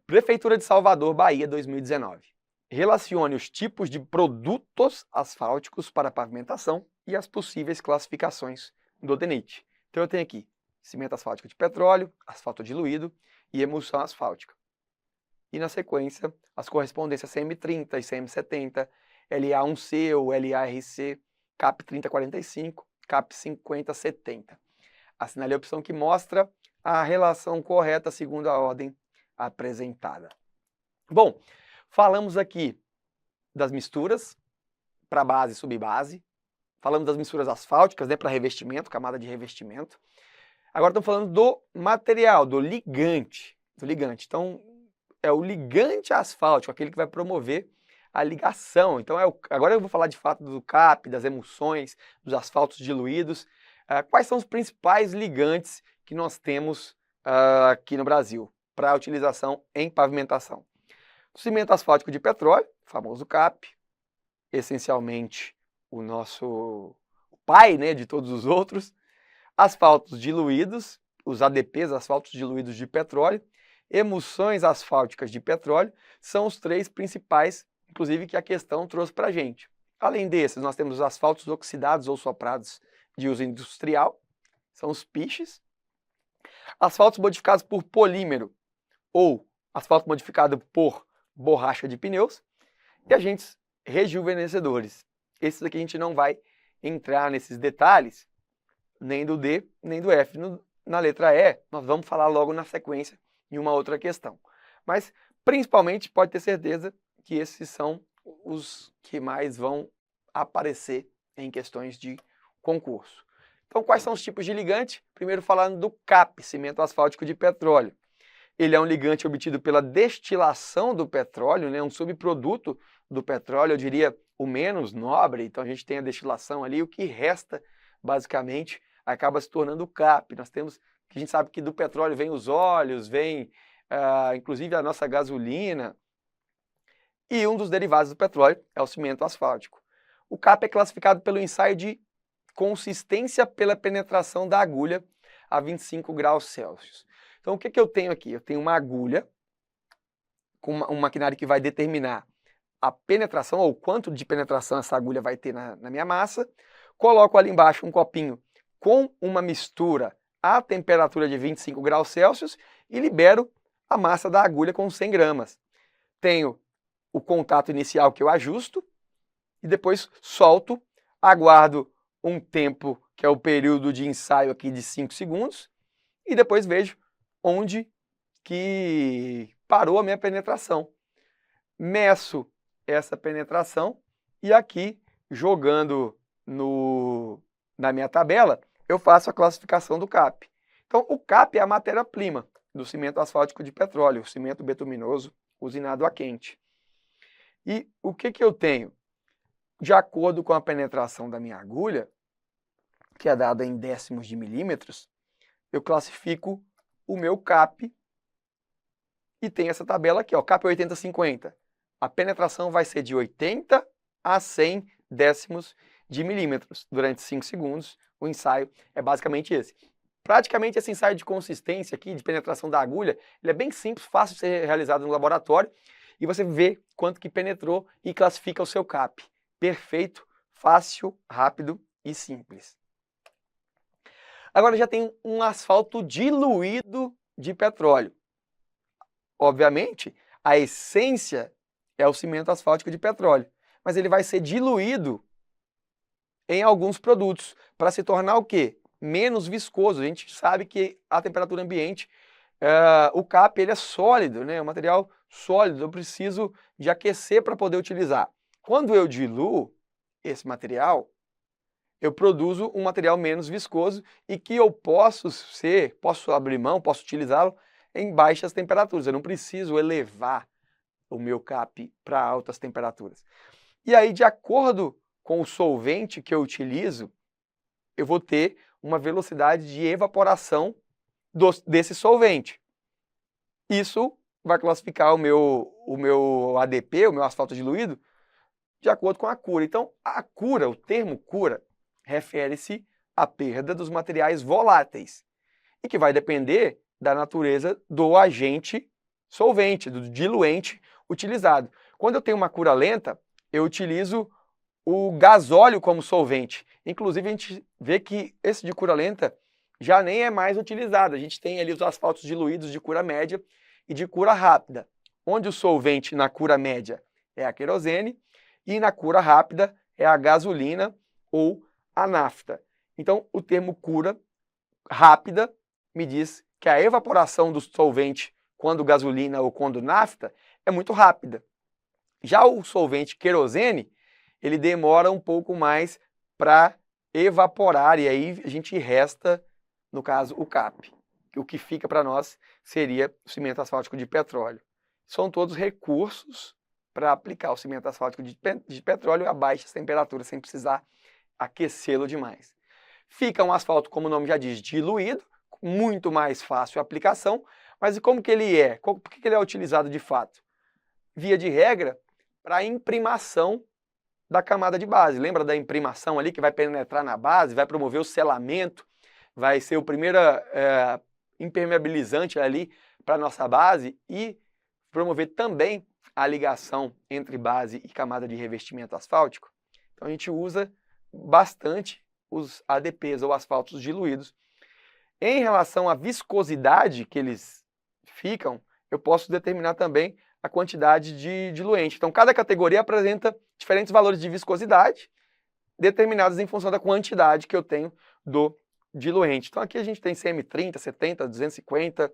Prefeitura de Salvador, Bahia, 2019. Relacione os tipos de produtos asfálticos para pavimentação e as possíveis classificações do DENIT. Então eu tenho aqui cimento asfáltico de petróleo, asfalto diluído e emulsão asfáltica. E na sequência, as correspondências CM30 e CM70, LA1C ou LARC, CAP 3045, CAP 5070. Assinale a opção que mostra a relação correta segundo a ordem apresentada. Bom, Falamos aqui das misturas para base e subbase. Falamos das misturas asfálticas, né, para revestimento, camada de revestimento. Agora estamos falando do material, do ligante. Então, é o ligante asfáltico, aquele que vai promover a ligação. Então, agora eu vou falar de fato do CAP, das emulsões, dos asfaltos diluídos. Quais são os principais ligantes que nós temos aqui no Brasil para utilização em pavimentação? O cimento asfáltico de petróleo, famoso CAP, essencialmente o nosso pai, né, de todos os outros. Asfaltos diluídos, os ADPs, asfaltos diluídos de petróleo, emulsões asfálticas de petróleo, são os três principais, inclusive, que a questão trouxe para a gente. Além desses, nós temos os asfaltos oxidados ou soprados de uso industrial, são os piches. Asfaltos modificados por polímero ou asfalto modificado por borracha de pneus. E agentes rejuvenescedores. Esses aqui a gente não vai entrar nesses detalhes, nem do D, nem do F. Na letra E, nós vamos falar logo na sequência em uma outra questão. Mas, principalmente, pode ter certeza que esses são os que mais vão aparecer em questões de concurso. Então, quais são os tipos de ligante? Primeiro falando do CAP, cimento asfáltico de petróleo. Ele é um ligante obtido pela destilação do petróleo, né, um subproduto do petróleo, eu diria o menos nobre. Então a gente tem a destilação ali, o que resta, basicamente, acaba se tornando o CAP. Nós temos, a gente sabe que do petróleo vem os óleos, vem inclusive a nossa gasolina, e um dos derivados do petróleo é o cimento asfáltico. O CAP é classificado pelo ensaio de consistência pela penetração da agulha a 25 graus Celsius. Então, o que eu tenho aqui? Eu tenho uma agulha com um maquinário que vai determinar a penetração, ou quanto de penetração essa agulha vai ter na minha massa. Coloco ali embaixo um copinho com uma mistura à temperatura de 25 graus Celsius e libero a massa da agulha com 100 gramas. Tenho o contato inicial que eu ajusto e depois solto, aguardo um tempo, que é o período de ensaio aqui de 5 segundos, e depois vejo onde que parou a minha penetração. Meço essa penetração e aqui, jogando na minha tabela, eu faço a classificação do CAP. Então, o CAP é a matéria-prima do cimento asfáltico de petróleo, o cimento betuminoso usinado a quente. E o que eu tenho? De acordo com a penetração da minha agulha, que é dada em décimos de milímetros, eu classifico o meu CAP e tem essa tabela aqui, ó, CAP 80-50. A penetração vai ser de 80 a 100 décimos de milímetros durante 5 segundos. O ensaio é basicamente esse. Praticamente esse ensaio de consistência aqui, de penetração da agulha, ele é bem simples, fácil de ser realizado no laboratório e você vê quanto que penetrou e classifica o seu CAP. Perfeito, fácil, rápido e simples. Agora já tem um asfalto diluído de petróleo. Obviamente, a essência é o cimento asfáltico de petróleo, mas ele vai ser diluído em alguns produtos para se tornar o quê? Menos viscoso. A gente sabe que a temperatura ambiente, o CAP ele é sólido, né? É um material sólido, eu preciso de aquecer para poder utilizar. Quando eu diluo esse material, eu produzo um material menos viscoso e que eu posso abrir mão, posso utilizá-lo em baixas temperaturas. Eu não preciso elevar o meu CAP para altas temperaturas. E aí, de acordo com o solvente que eu utilizo, eu vou ter uma velocidade de evaporação desse solvente. Isso vai classificar o meu ADP, o meu asfalto diluído, de acordo com a cura. Então, a cura, o termo cura, refere-se à perda dos materiais voláteis e que vai depender da natureza do agente solvente, do diluente utilizado. Quando eu tenho uma cura lenta, eu utilizo o gasóleo como solvente. Inclusive, a gente vê que esse de cura lenta já nem é mais utilizado. A gente tem ali os asfaltos diluídos de cura média e de cura rápida, onde o solvente na cura média é a querosene e na cura rápida é a gasolina ou a nafta. Então, o termo cura rápida me diz que a evaporação do solvente quando gasolina ou quando nafta é muito rápida. Já o solvente querosene, ele demora um pouco mais para evaporar e aí a gente resta, no caso, o CAP. O que fica para nós seria o cimento asfáltico de petróleo. São todos recursos para aplicar o cimento asfáltico de petróleo a baixas temperaturas, sem precisar aquecê-lo demais. Fica um asfalto, como o nome já diz, diluído, muito mais fácil a aplicação, mas e como que ele é? Por que ele é utilizado de fato? Via de regra, para a imprimação da camada de base. Lembra da imprimação ali que vai penetrar na base, vai promover o selamento, vai ser o primeiro impermeabilizante ali para a nossa base e promover também a ligação entre base e camada de revestimento asfáltico. Então a gente usa bastante os ADPs ou asfaltos diluídos. Em relação à viscosidade que eles ficam, eu posso determinar também a quantidade de diluente. Então cada categoria apresenta diferentes valores de viscosidade, determinados em função da quantidade que eu tenho do diluente. Então aqui a gente tem CM30, 70, 250,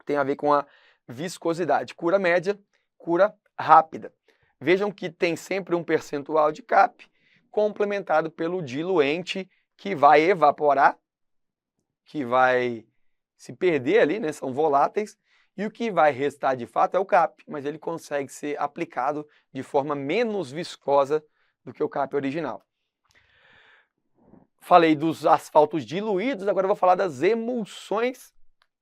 tem a ver com a viscosidade. Cura média, cura rápida. Vejam que tem sempre um percentual de CAP complementado pelo diluente que vai evaporar, que vai se perder ali, né? São voláteis, e o que vai restar de fato é o CAP, mas ele consegue ser aplicado de forma menos viscosa do que o CAP original. Falei dos asfaltos diluídos, agora eu vou falar das emulsões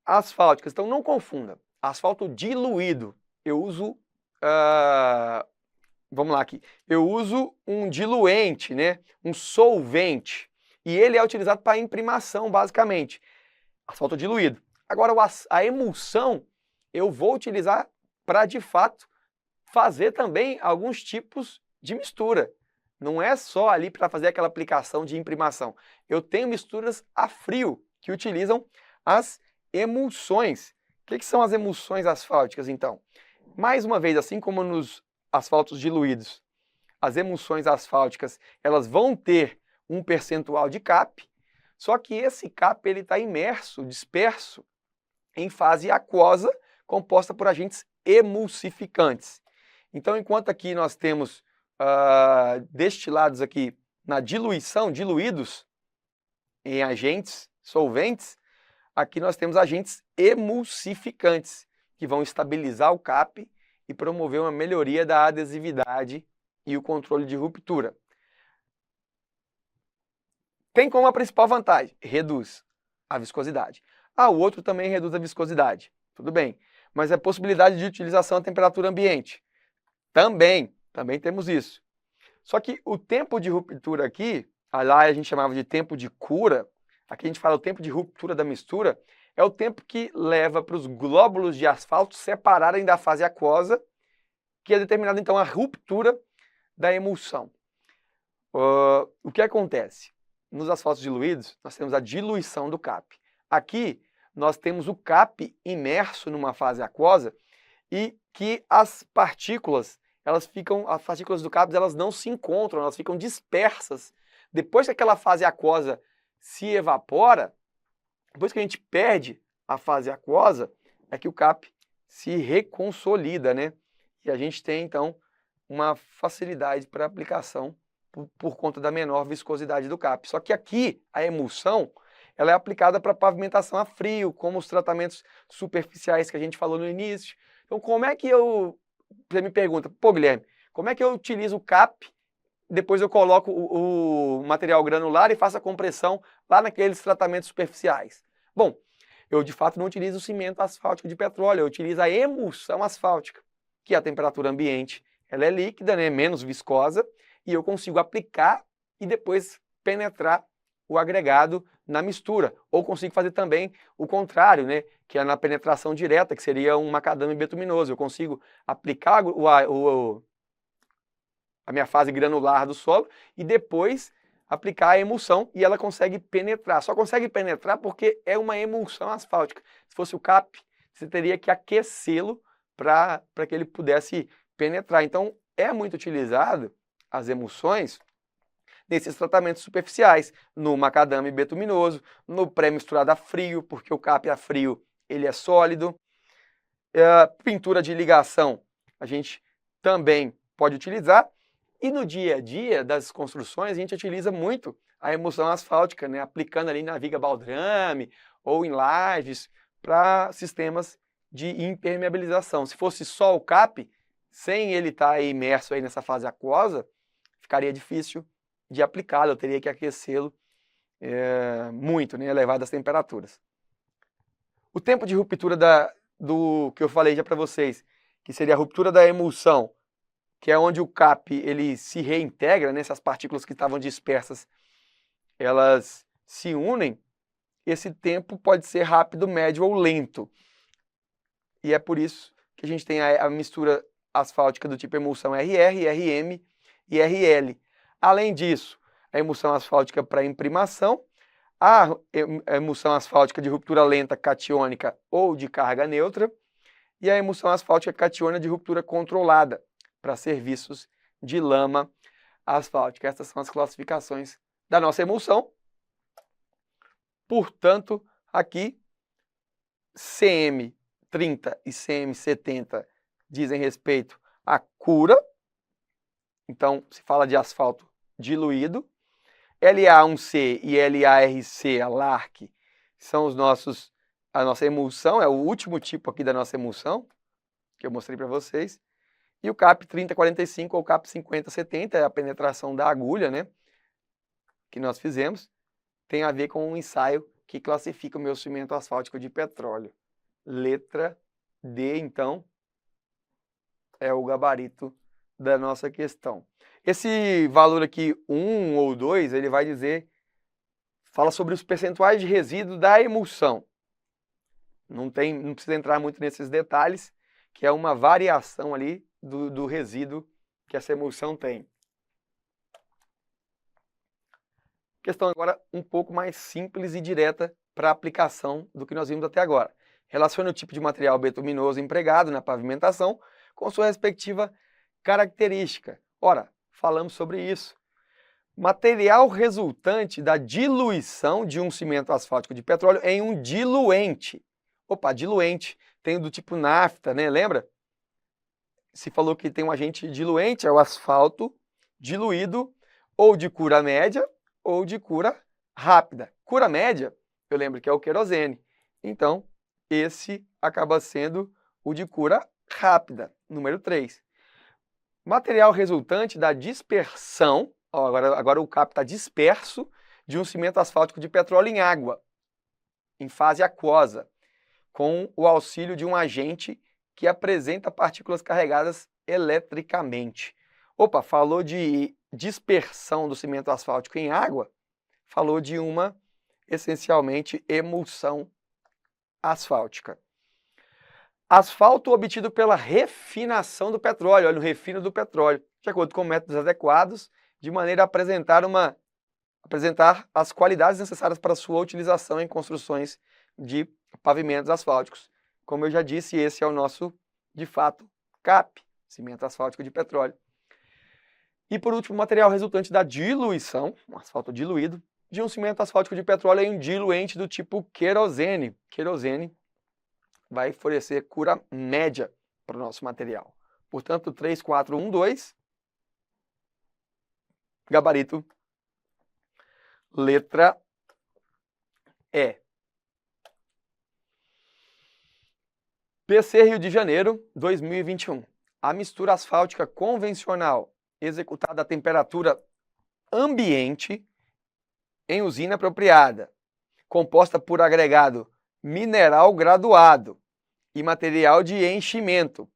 asfálticas. Então não confunda, asfalto diluído, eu uso, vamos lá aqui, eu uso um diluente, né? Um solvente, e ele é utilizado para imprimação basicamente, asfalto diluído. Agora a emulsão eu vou utilizar para de fato fazer também alguns tipos de mistura. Não é só ali para fazer aquela aplicação de imprimação. Eu tenho misturas a frio que utilizam as emulsões. O que são as emulsões asfálticas, então? Mais uma vez, assim como nos asfaltos diluídos, as emulsões asfálticas elas vão ter um percentual de CAP, só que esse CAP está imerso, disperso, em fase aquosa, composta por agentes emulsificantes. Então, enquanto aqui nós temos destilados aqui na diluição, diluídos em agentes solventes, aqui nós temos agentes emulsificantes, que vão estabilizar o CAP e promover uma melhoria da adesividade e o controle de ruptura. Tem como a principal vantagem? Reduz a viscosidade. O outro também reduz a viscosidade. Tudo bem. Mas a possibilidade de utilização à temperatura ambiente? Também temos isso. Só que o tempo de ruptura aqui, lá a gente chamava de tempo de cura, aqui a gente fala o tempo de ruptura da mistura, é o tempo que leva para os glóbulos de asfalto separarem da fase aquosa, que é determinado então a ruptura da emulsão. O que acontece? Nos asfaltos diluídos, nós temos a diluição do CAP. Aqui, nós temos o CAP imerso numa fase aquosa e que as partículas do CAP elas não se encontram, elas ficam dispersas. Depois que aquela fase aquosa se evapora, depois que a gente perde a fase aquosa, é que o CAP se reconsolida, né? E a gente tem, então, uma facilidade para aplicação por conta da menor viscosidade do CAP. Só que aqui, a emulsão, ela é aplicada para pavimentação a frio, como os tratamentos superficiais que a gente falou no início. Então, como é que você me pergunta, pô, Guilherme, como é que eu utilizo o CAP, depois eu coloco o material granular e faço a compressão lá naqueles tratamentos superficiais? Bom, eu de fato não utilizo o cimento asfáltico de petróleo, eu utilizo a emulsão asfáltica, que a temperatura ambiente ela é líquida, né, menos viscosa, e eu consigo aplicar e depois penetrar o agregado na mistura. Ou consigo fazer também o contrário, né, que é na penetração direta, que seria um macadame betuminoso. Eu consigo aplicar a minha fase granular do solo e depois aplicar a emulsão e ela consegue penetrar. Só consegue penetrar porque é uma emulsão asfáltica. Se fosse o CAP, você teria que aquecê-lo para que ele pudesse penetrar. Então, é muito utilizado as emulsões nesses tratamentos superficiais, no macadame betuminoso, no pré-misturado a frio, porque o CAP a frio ele é sólido. Pintura de ligação, a gente também pode utilizar. E no dia a dia das construções, a gente utiliza muito a emulsão asfáltica, né? Aplicando ali na viga baldrame ou em lajes para sistemas de impermeabilização. Se fosse só o CAP, sem ele estar imerso aí nessa fase aquosa, ficaria difícil de aplicá-lo, eu teria que aquecê-lo muito, né? Elevadas temperaturas. O tempo de ruptura do que eu falei já para vocês, que seria a ruptura da emulsão, que é onde o CAP ele se reintegra, né? Essas partículas que estavam dispersas, elas se unem, esse tempo pode ser rápido, médio ou lento. E é por isso que a gente tem a mistura asfáltica do tipo emulsão RR, RM e RL. Além disso, a emulsão asfáltica para imprimação, a emulsão asfáltica de ruptura lenta catiônica ou de carga neutra e a emulsão asfáltica catiônica de ruptura controlada para serviços de lama asfáltica. Essas são as classificações da nossa emulsão. Portanto, aqui CM30 e CM70 dizem respeito à cura. Então, se fala de asfalto diluído. LA1C e LARC, a LARC, são a nossa emulsão, é o último tipo aqui da nossa emulsão, que eu mostrei para vocês. E o CAP 3045 ou CAP 5070 é a penetração da agulha, né, que nós fizemos. Tem a ver com um ensaio que classifica o meu cimento asfáltico de petróleo. Letra D, então, é o gabarito da nossa questão. Esse valor aqui, 1 ou 2, ele vai fala sobre os percentuais de resíduo da emulsão. Não precisa entrar muito nesses detalhes, que é uma variação ali do resíduo que essa emulsão tem. Questão agora um pouco mais simples e direta para a aplicação do que nós vimos até agora. Relacione o tipo de material betuminoso empregado na pavimentação com sua respectiva característica. Ora, falamos sobre isso. Material resultante da diluição de um cimento asfáltico de petróleo em um diluente. Opa, diluente. Tem do tipo nafta, né? Lembra? Se falou que tem um agente diluente, é o asfalto diluído ou de cura média ou de cura rápida. Cura média, eu lembro que é o querosene. Então, esse acaba sendo o de cura rápida, número 3. Material resultante da dispersão, agora o CAP está disperso, de um cimento asfáltico de petróleo em água, em fase aquosa, com o auxílio de um agente que apresenta partículas carregadas eletricamente. Opa, falou de dispersão do cimento asfáltico em água, falou de uma, essencialmente, emulsão asfáltica. Asfalto obtido pela refinação do petróleo, olha, o refino do petróleo, de acordo com métodos adequados, de maneira a apresentar as qualidades necessárias para sua utilização em construções de pavimentos asfálticos. Como eu já disse, esse é o nosso, de fato, CAP, cimento asfáltico de petróleo. E por último, material resultante da diluição, um asfalto diluído, de um cimento asfáltico de petróleo em um diluente do tipo querosene. Querosene vai oferecer cura média para o nosso material. Portanto, 3, 4, 1, 2, gabarito, letra E. PC Rio de Janeiro, 2021. A mistura asfáltica convencional executada a temperatura ambiente em usina apropriada, composta por agregado mineral graduado e material de enchimento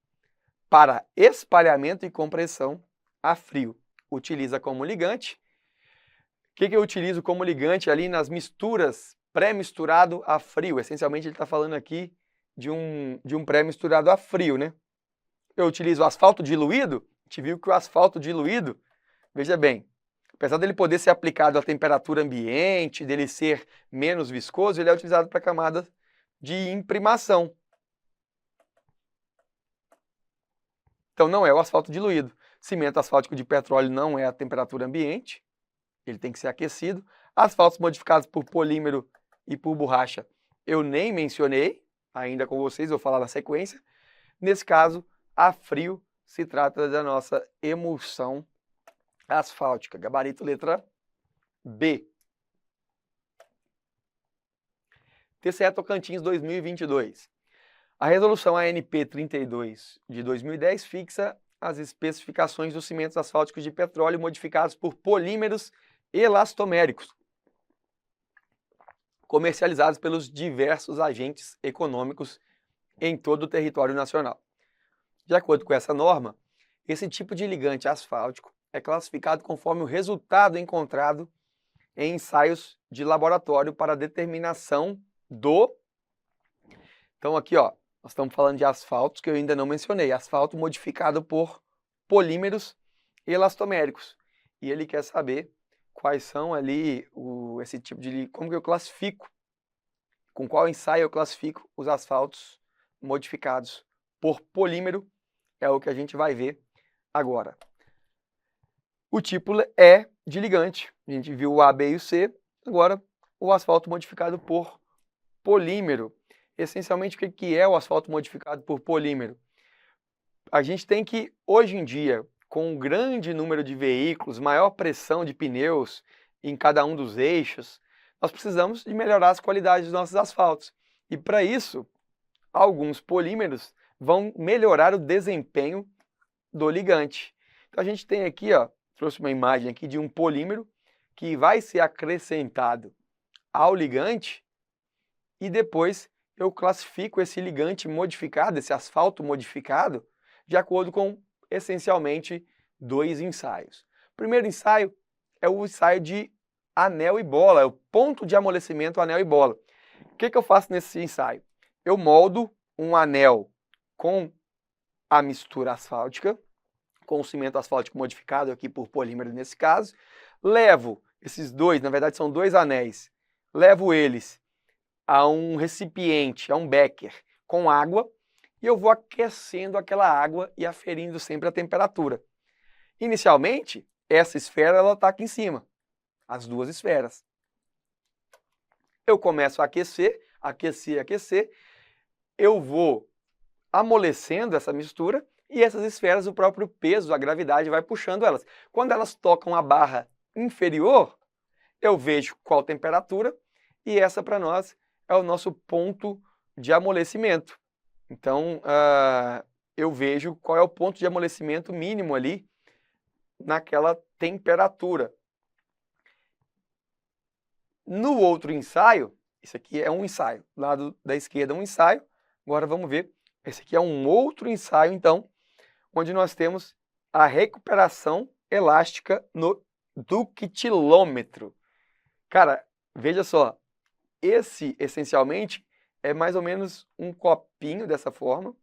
para espalhamento e compressão a frio. Utiliza como ligante. O que eu utilizo como ligante ali nas misturas pré-misturado a frio? Essencialmente ele está falando aqui de um pré-misturado a frio, né? Eu utilizo asfalto diluído. A gente viu que o asfalto diluído, veja bem, apesar dele poder ser aplicado à temperatura ambiente, dele ser menos viscoso, ele é utilizado para camadas de imprimação. Então não é o asfalto diluído. Cimento asfáltico de petróleo não é a temperatura ambiente, ele tem que ser aquecido. Asfaltos modificados por polímero e por borracha, eu nem mencionei, ainda com vocês, vou falar na sequência. Nesse caso, a frio se trata da nossa emulsão asfáltica. Gabarito letra B. TCE Tocantins 2022. A resolução ANP 32 de 2010 fixa as especificações dos cimentos asfálticos de petróleo modificados por polímeros elastoméricos, comercializados pelos diversos agentes econômicos em todo o território nacional. De acordo com essa norma, esse tipo de ligante asfáltico é classificado conforme o resultado encontrado em ensaios de laboratório para determinação do... Então aqui, ó, nós estamos falando de asfaltos que eu ainda não mencionei, asfalto modificado por polímeros elastoméricos. E ele quer saber quais são ali esse tipo de... como que eu classifico, com qual ensaio eu classifico os asfaltos modificados por polímero, é o que a gente vai ver agora. O tipo é de ligante, a gente viu o A, B e o C, agora o asfalto modificado por polímero. Essencialmente, o que é o asfalto modificado por polímero? A gente tem que, hoje em dia, com um grande número de veículos, maior pressão de pneus em cada um dos eixos, nós precisamos de melhorar as qualidades dos nossos asfaltos. E para isso, alguns polímeros vão melhorar o desempenho do ligante. Então a gente tem aqui, ó, trouxe uma imagem aqui de um polímero que vai ser acrescentado ao ligante e depois eu classifico esse ligante modificado, esse asfalto modificado, de acordo com, essencialmente, dois ensaios. O primeiro ensaio é o ensaio de anel e bola, é o ponto de amolecimento anel e bola. O que eu faço nesse ensaio? Eu moldo um anel com a mistura asfáltica, com o cimento asfáltico modificado aqui por polímero nesse caso, levo esses dois, na verdade são dois anéis, levo eles a um recipiente, a um becker, com água, e eu vou aquecendo aquela água e aferindo sempre a temperatura. Inicialmente, essa esfera ela está aqui em cima, as duas esferas. Eu começo a aquecer, eu vou amolecendo essa mistura e essas esferas, o próprio peso, a gravidade vai puxando elas. Quando elas tocam a barra inferior, eu vejo qual temperatura e essa para nós é o nosso ponto de amolecimento. Então, eu vejo qual é o ponto de amolecimento mínimo ali naquela temperatura. No outro ensaio, isso aqui é um ensaio, lado da esquerda é um ensaio, agora vamos ver, esse aqui é um outro ensaio, então, onde nós temos a recuperação elástica no ductilômetro. Cara, veja só, esse, essencialmente, é mais ou menos um copinho dessa forma,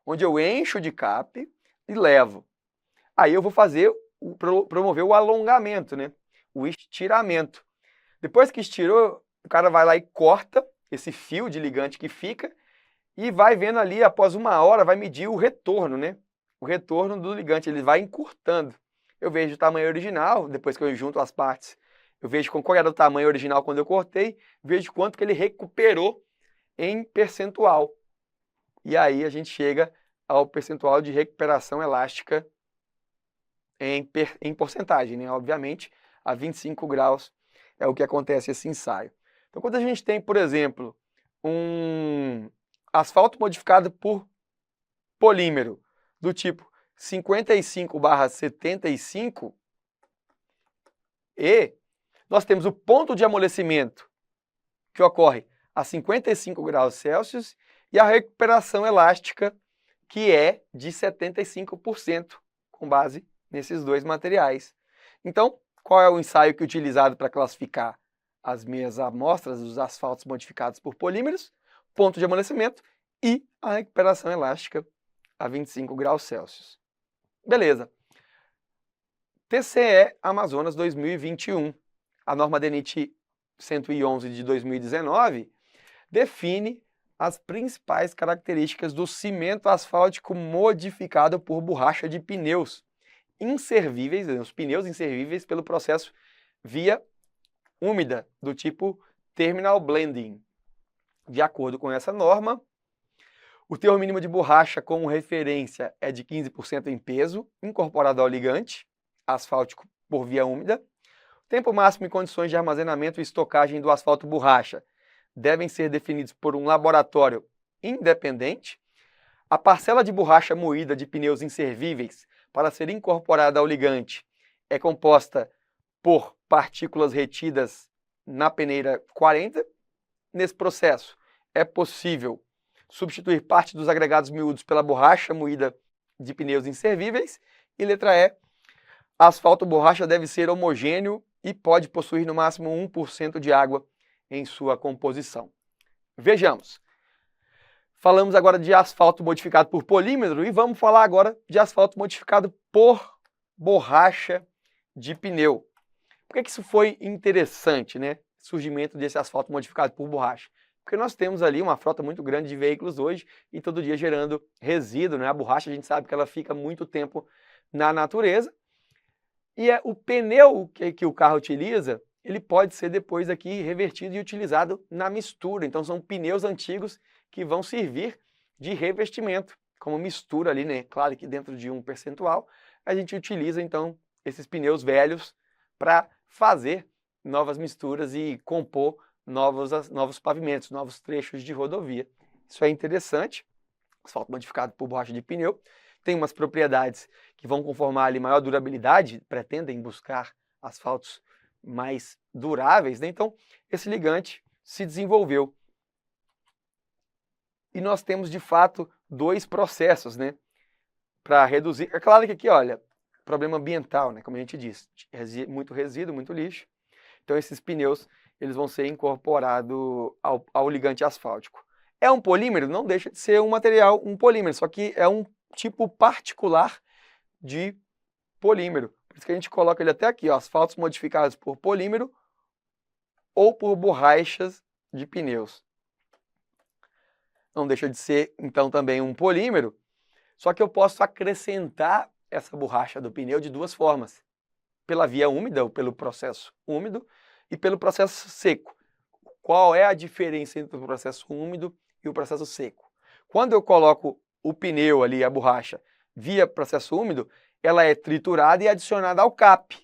onde eu encho de cap e levo. Aí eu vou fazer, promover o alongamento, né? O estiramento. Depois que estirou, o cara vai lá e corta esse fio de ligante que fica e vai vendo ali, após 1 hora, vai medir o retorno, né? O retorno do ligante, ele vai encurtando. Eu vejo o tamanho original, depois que eu junto as partes, eu vejo qual era o tamanho original quando eu cortei, vejo quanto que ele recuperou em percentual. E aí a gente chega ao percentual de recuperação elástica em porcentagem, né? Obviamente, a 25 graus é o que acontece esse ensaio. Então, quando a gente tem, por exemplo, um asfalto modificado por polímero do tipo 55/75 e nós temos o ponto de amolecimento que ocorre a 55 graus Celsius e a recuperação elástica que é de 75% com base nesses dois materiais. Então, qual é o ensaio que é utilizado para classificar as minhas amostras dos asfaltos modificados por polímeros? Ponto de amolecimento e a recuperação elástica a 25 graus Celsius. Beleza. TCE Amazonas 2021. A norma DENIT 111 de 2019 define as principais características do cimento asfáltico modificado por borracha de pneus inservíveis, os pneus inservíveis pelo processo via úmida, do tipo terminal blending. De acordo com essa norma, O teor mínimo de borracha como referência é de 15% em peso, incorporado ao ligante asfáltico por via úmida. O tempo máximo e condições de armazenamento e estocagem do asfalto borracha devem ser definidos por um laboratório independente. A parcela de borracha moída de pneus inservíveis para ser incorporada ao ligante é composta por partículas retidas na peneira 40. Nesse processo, é possível substituir parte dos agregados miúdos pela borracha moída de pneus inservíveis. E letra E, asfalto borracha deve ser homogêneo e pode possuir no máximo 1% de água em sua composição. Vejamos. Falamos agora de asfalto modificado por polímero e vamos falar agora de asfalto modificado por borracha de pneu. Por que isso foi interessante, né? Surgimento desse asfalto modificado por borracha? Porque nós temos ali uma frota muito grande de veículos hoje e todo dia gerando resíduo, né? A borracha a gente sabe que ela fica muito tempo na natureza e o pneu que o carro utiliza, ele pode ser depois aqui revertido e utilizado na mistura. Então são pneus antigos que vão servir de revestimento, como mistura ali, né? Claro que dentro de um percentual, a gente utiliza então esses pneus velhos para fazer novas misturas e compor novos pavimentos, novos trechos de rodovia. Isso é interessante. Asfalto modificado por borracha de pneu tem umas propriedades que vão conformar ali maior durabilidade, pretendem buscar asfaltos mais duráveis, né? Então, esse ligante se desenvolveu. E nós temos, de fato, dois processos, né? Para reduzir. É claro que aqui, olha, problema ambiental, né? Como a gente disse, muito resíduo, muito lixo. Então, esses pneus eles vão ser incorporados ao ligante asfáltico. É um polímero? Não deixa de ser um material, um polímero, só que é um tipo particular de polímero. Por isso que a gente coloca ele até aqui, ó, asfaltos modificados por polímero ou por borrachas de pneus. Não deixa de ser, então, também um polímero, só que eu posso acrescentar essa borracha do pneu de duas formas. Pela via úmida, ou pelo processo úmido, e pelo processo seco. Qual é a diferença entre o processo úmido e o processo seco? Quando eu coloco o pneu ali, a borracha, via processo úmido, ela é triturada e adicionada ao CAP.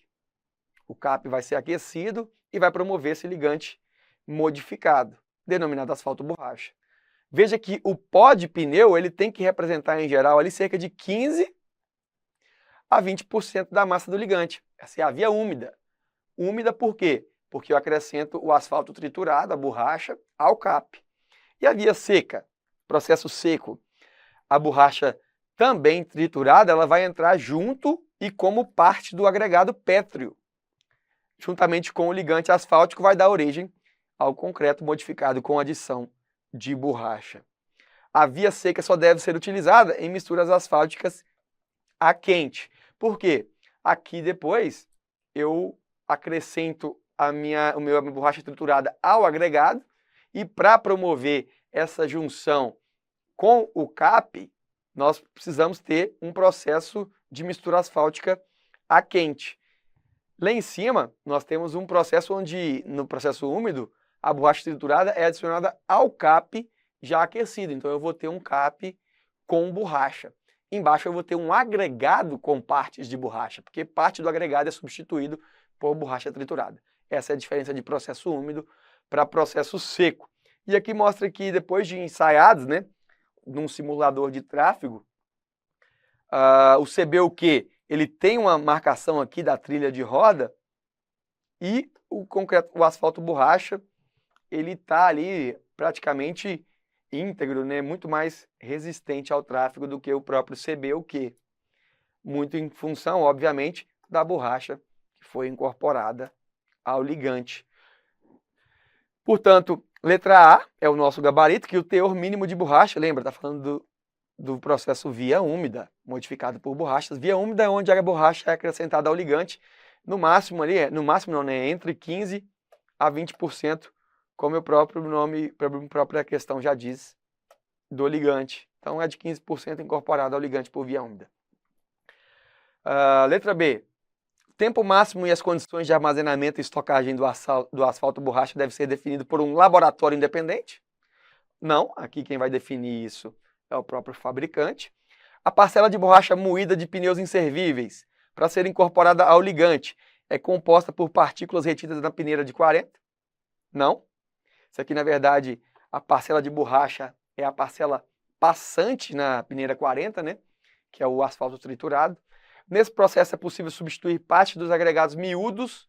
O CAP vai ser aquecido e vai promover esse ligante modificado, denominado asfalto borracha. Veja que o pó de pneu ele tem que representar, em geral, ali cerca de 15 a 20% da massa do ligante. Essa é a via úmida. Úmida por quê? Porque eu acrescento o asfalto triturado, a borracha, ao CAP. E a via seca, processo seco, a borracha também triturada, ela vai entrar junto e como parte do agregado pétreo. Juntamente com o ligante asfáltico vai dar origem ao concreto modificado com adição de borracha. A via seca só deve ser utilizada em misturas asfálticas a quente. Por quê? Aqui depois eu acrescento a minha borracha triturada ao agregado e para promover essa junção com o CAP, nós precisamos ter um processo de mistura asfáltica a quente. Lá em cima, nós temos um processo onde, no processo úmido, a borracha triturada é adicionada ao CAP já aquecido. Então eu vou ter um CAP com borracha. Embaixo eu vou ter um agregado com partes de borracha, porque parte do agregado é substituído por borracha triturada. Essa é a diferença de processo úmido para processo seco. E aqui mostra que depois de ensaiados, né, num simulador de tráfego, o CBUQ ele tem uma marcação aqui da trilha de roda e o asfalto borracha ele está ali praticamente íntegro, né, muito mais resistente ao tráfego do que o próprio CBUQ. Muito em função, obviamente, da borracha que foi incorporada ao ligante. Portanto, letra A é o nosso gabarito, que o teor mínimo de borracha, lembra, está falando do processo via úmida, modificado por borrachas. Via úmida é onde a borracha é acrescentada ao ligante, no máximo ali, no máximo não, né, entre 15 a 20%, como o próprio nome, a própria questão já diz, do ligante. Então é de 15% incorporado ao ligante por via úmida. Letra B. Tempo máximo e as condições de armazenamento e estocagem do asfalto borracha deve ser definido por um laboratório independente? Não, aqui quem vai definir isso é o próprio fabricante. A parcela de borracha moída de pneus inservíveis para ser incorporada ao ligante é composta por partículas retidas na peneira de 40? Não. Isso aqui, na verdade, a parcela de borracha é a parcela passante na peneira 40, né? Que é o asfalto triturado. Nesse processo é possível substituir parte dos agregados miúdos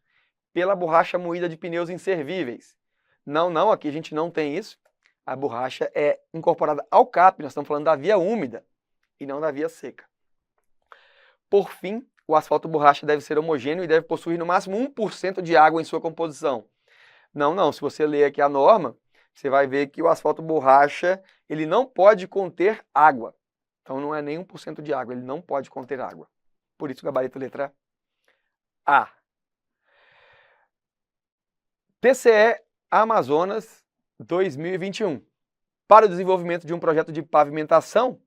pela borracha moída de pneus inservíveis. Não, aqui a gente não tem isso. A borracha é incorporada ao CAP, nós estamos falando da via úmida e não da via seca. Por fim, o asfalto borracha deve ser homogêneo e deve possuir no máximo 1% de água em sua composição. Não, se você ler aqui a norma, você vai ver que o asfalto borracha ele não pode conter água. Então não é nem 1% de água, ele não pode conter água. Por isso, gabarito letra A. TCE Amazonas 2021. Para o desenvolvimento de um projeto de pavimentação,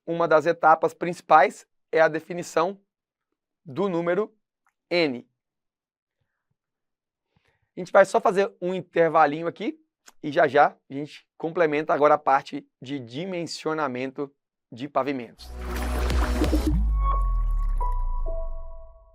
uma das etapas principais é a definição do número N. A gente vai só fazer um intervalinho aqui e já a gente complementa agora a parte de dimensionamento de pavimentos.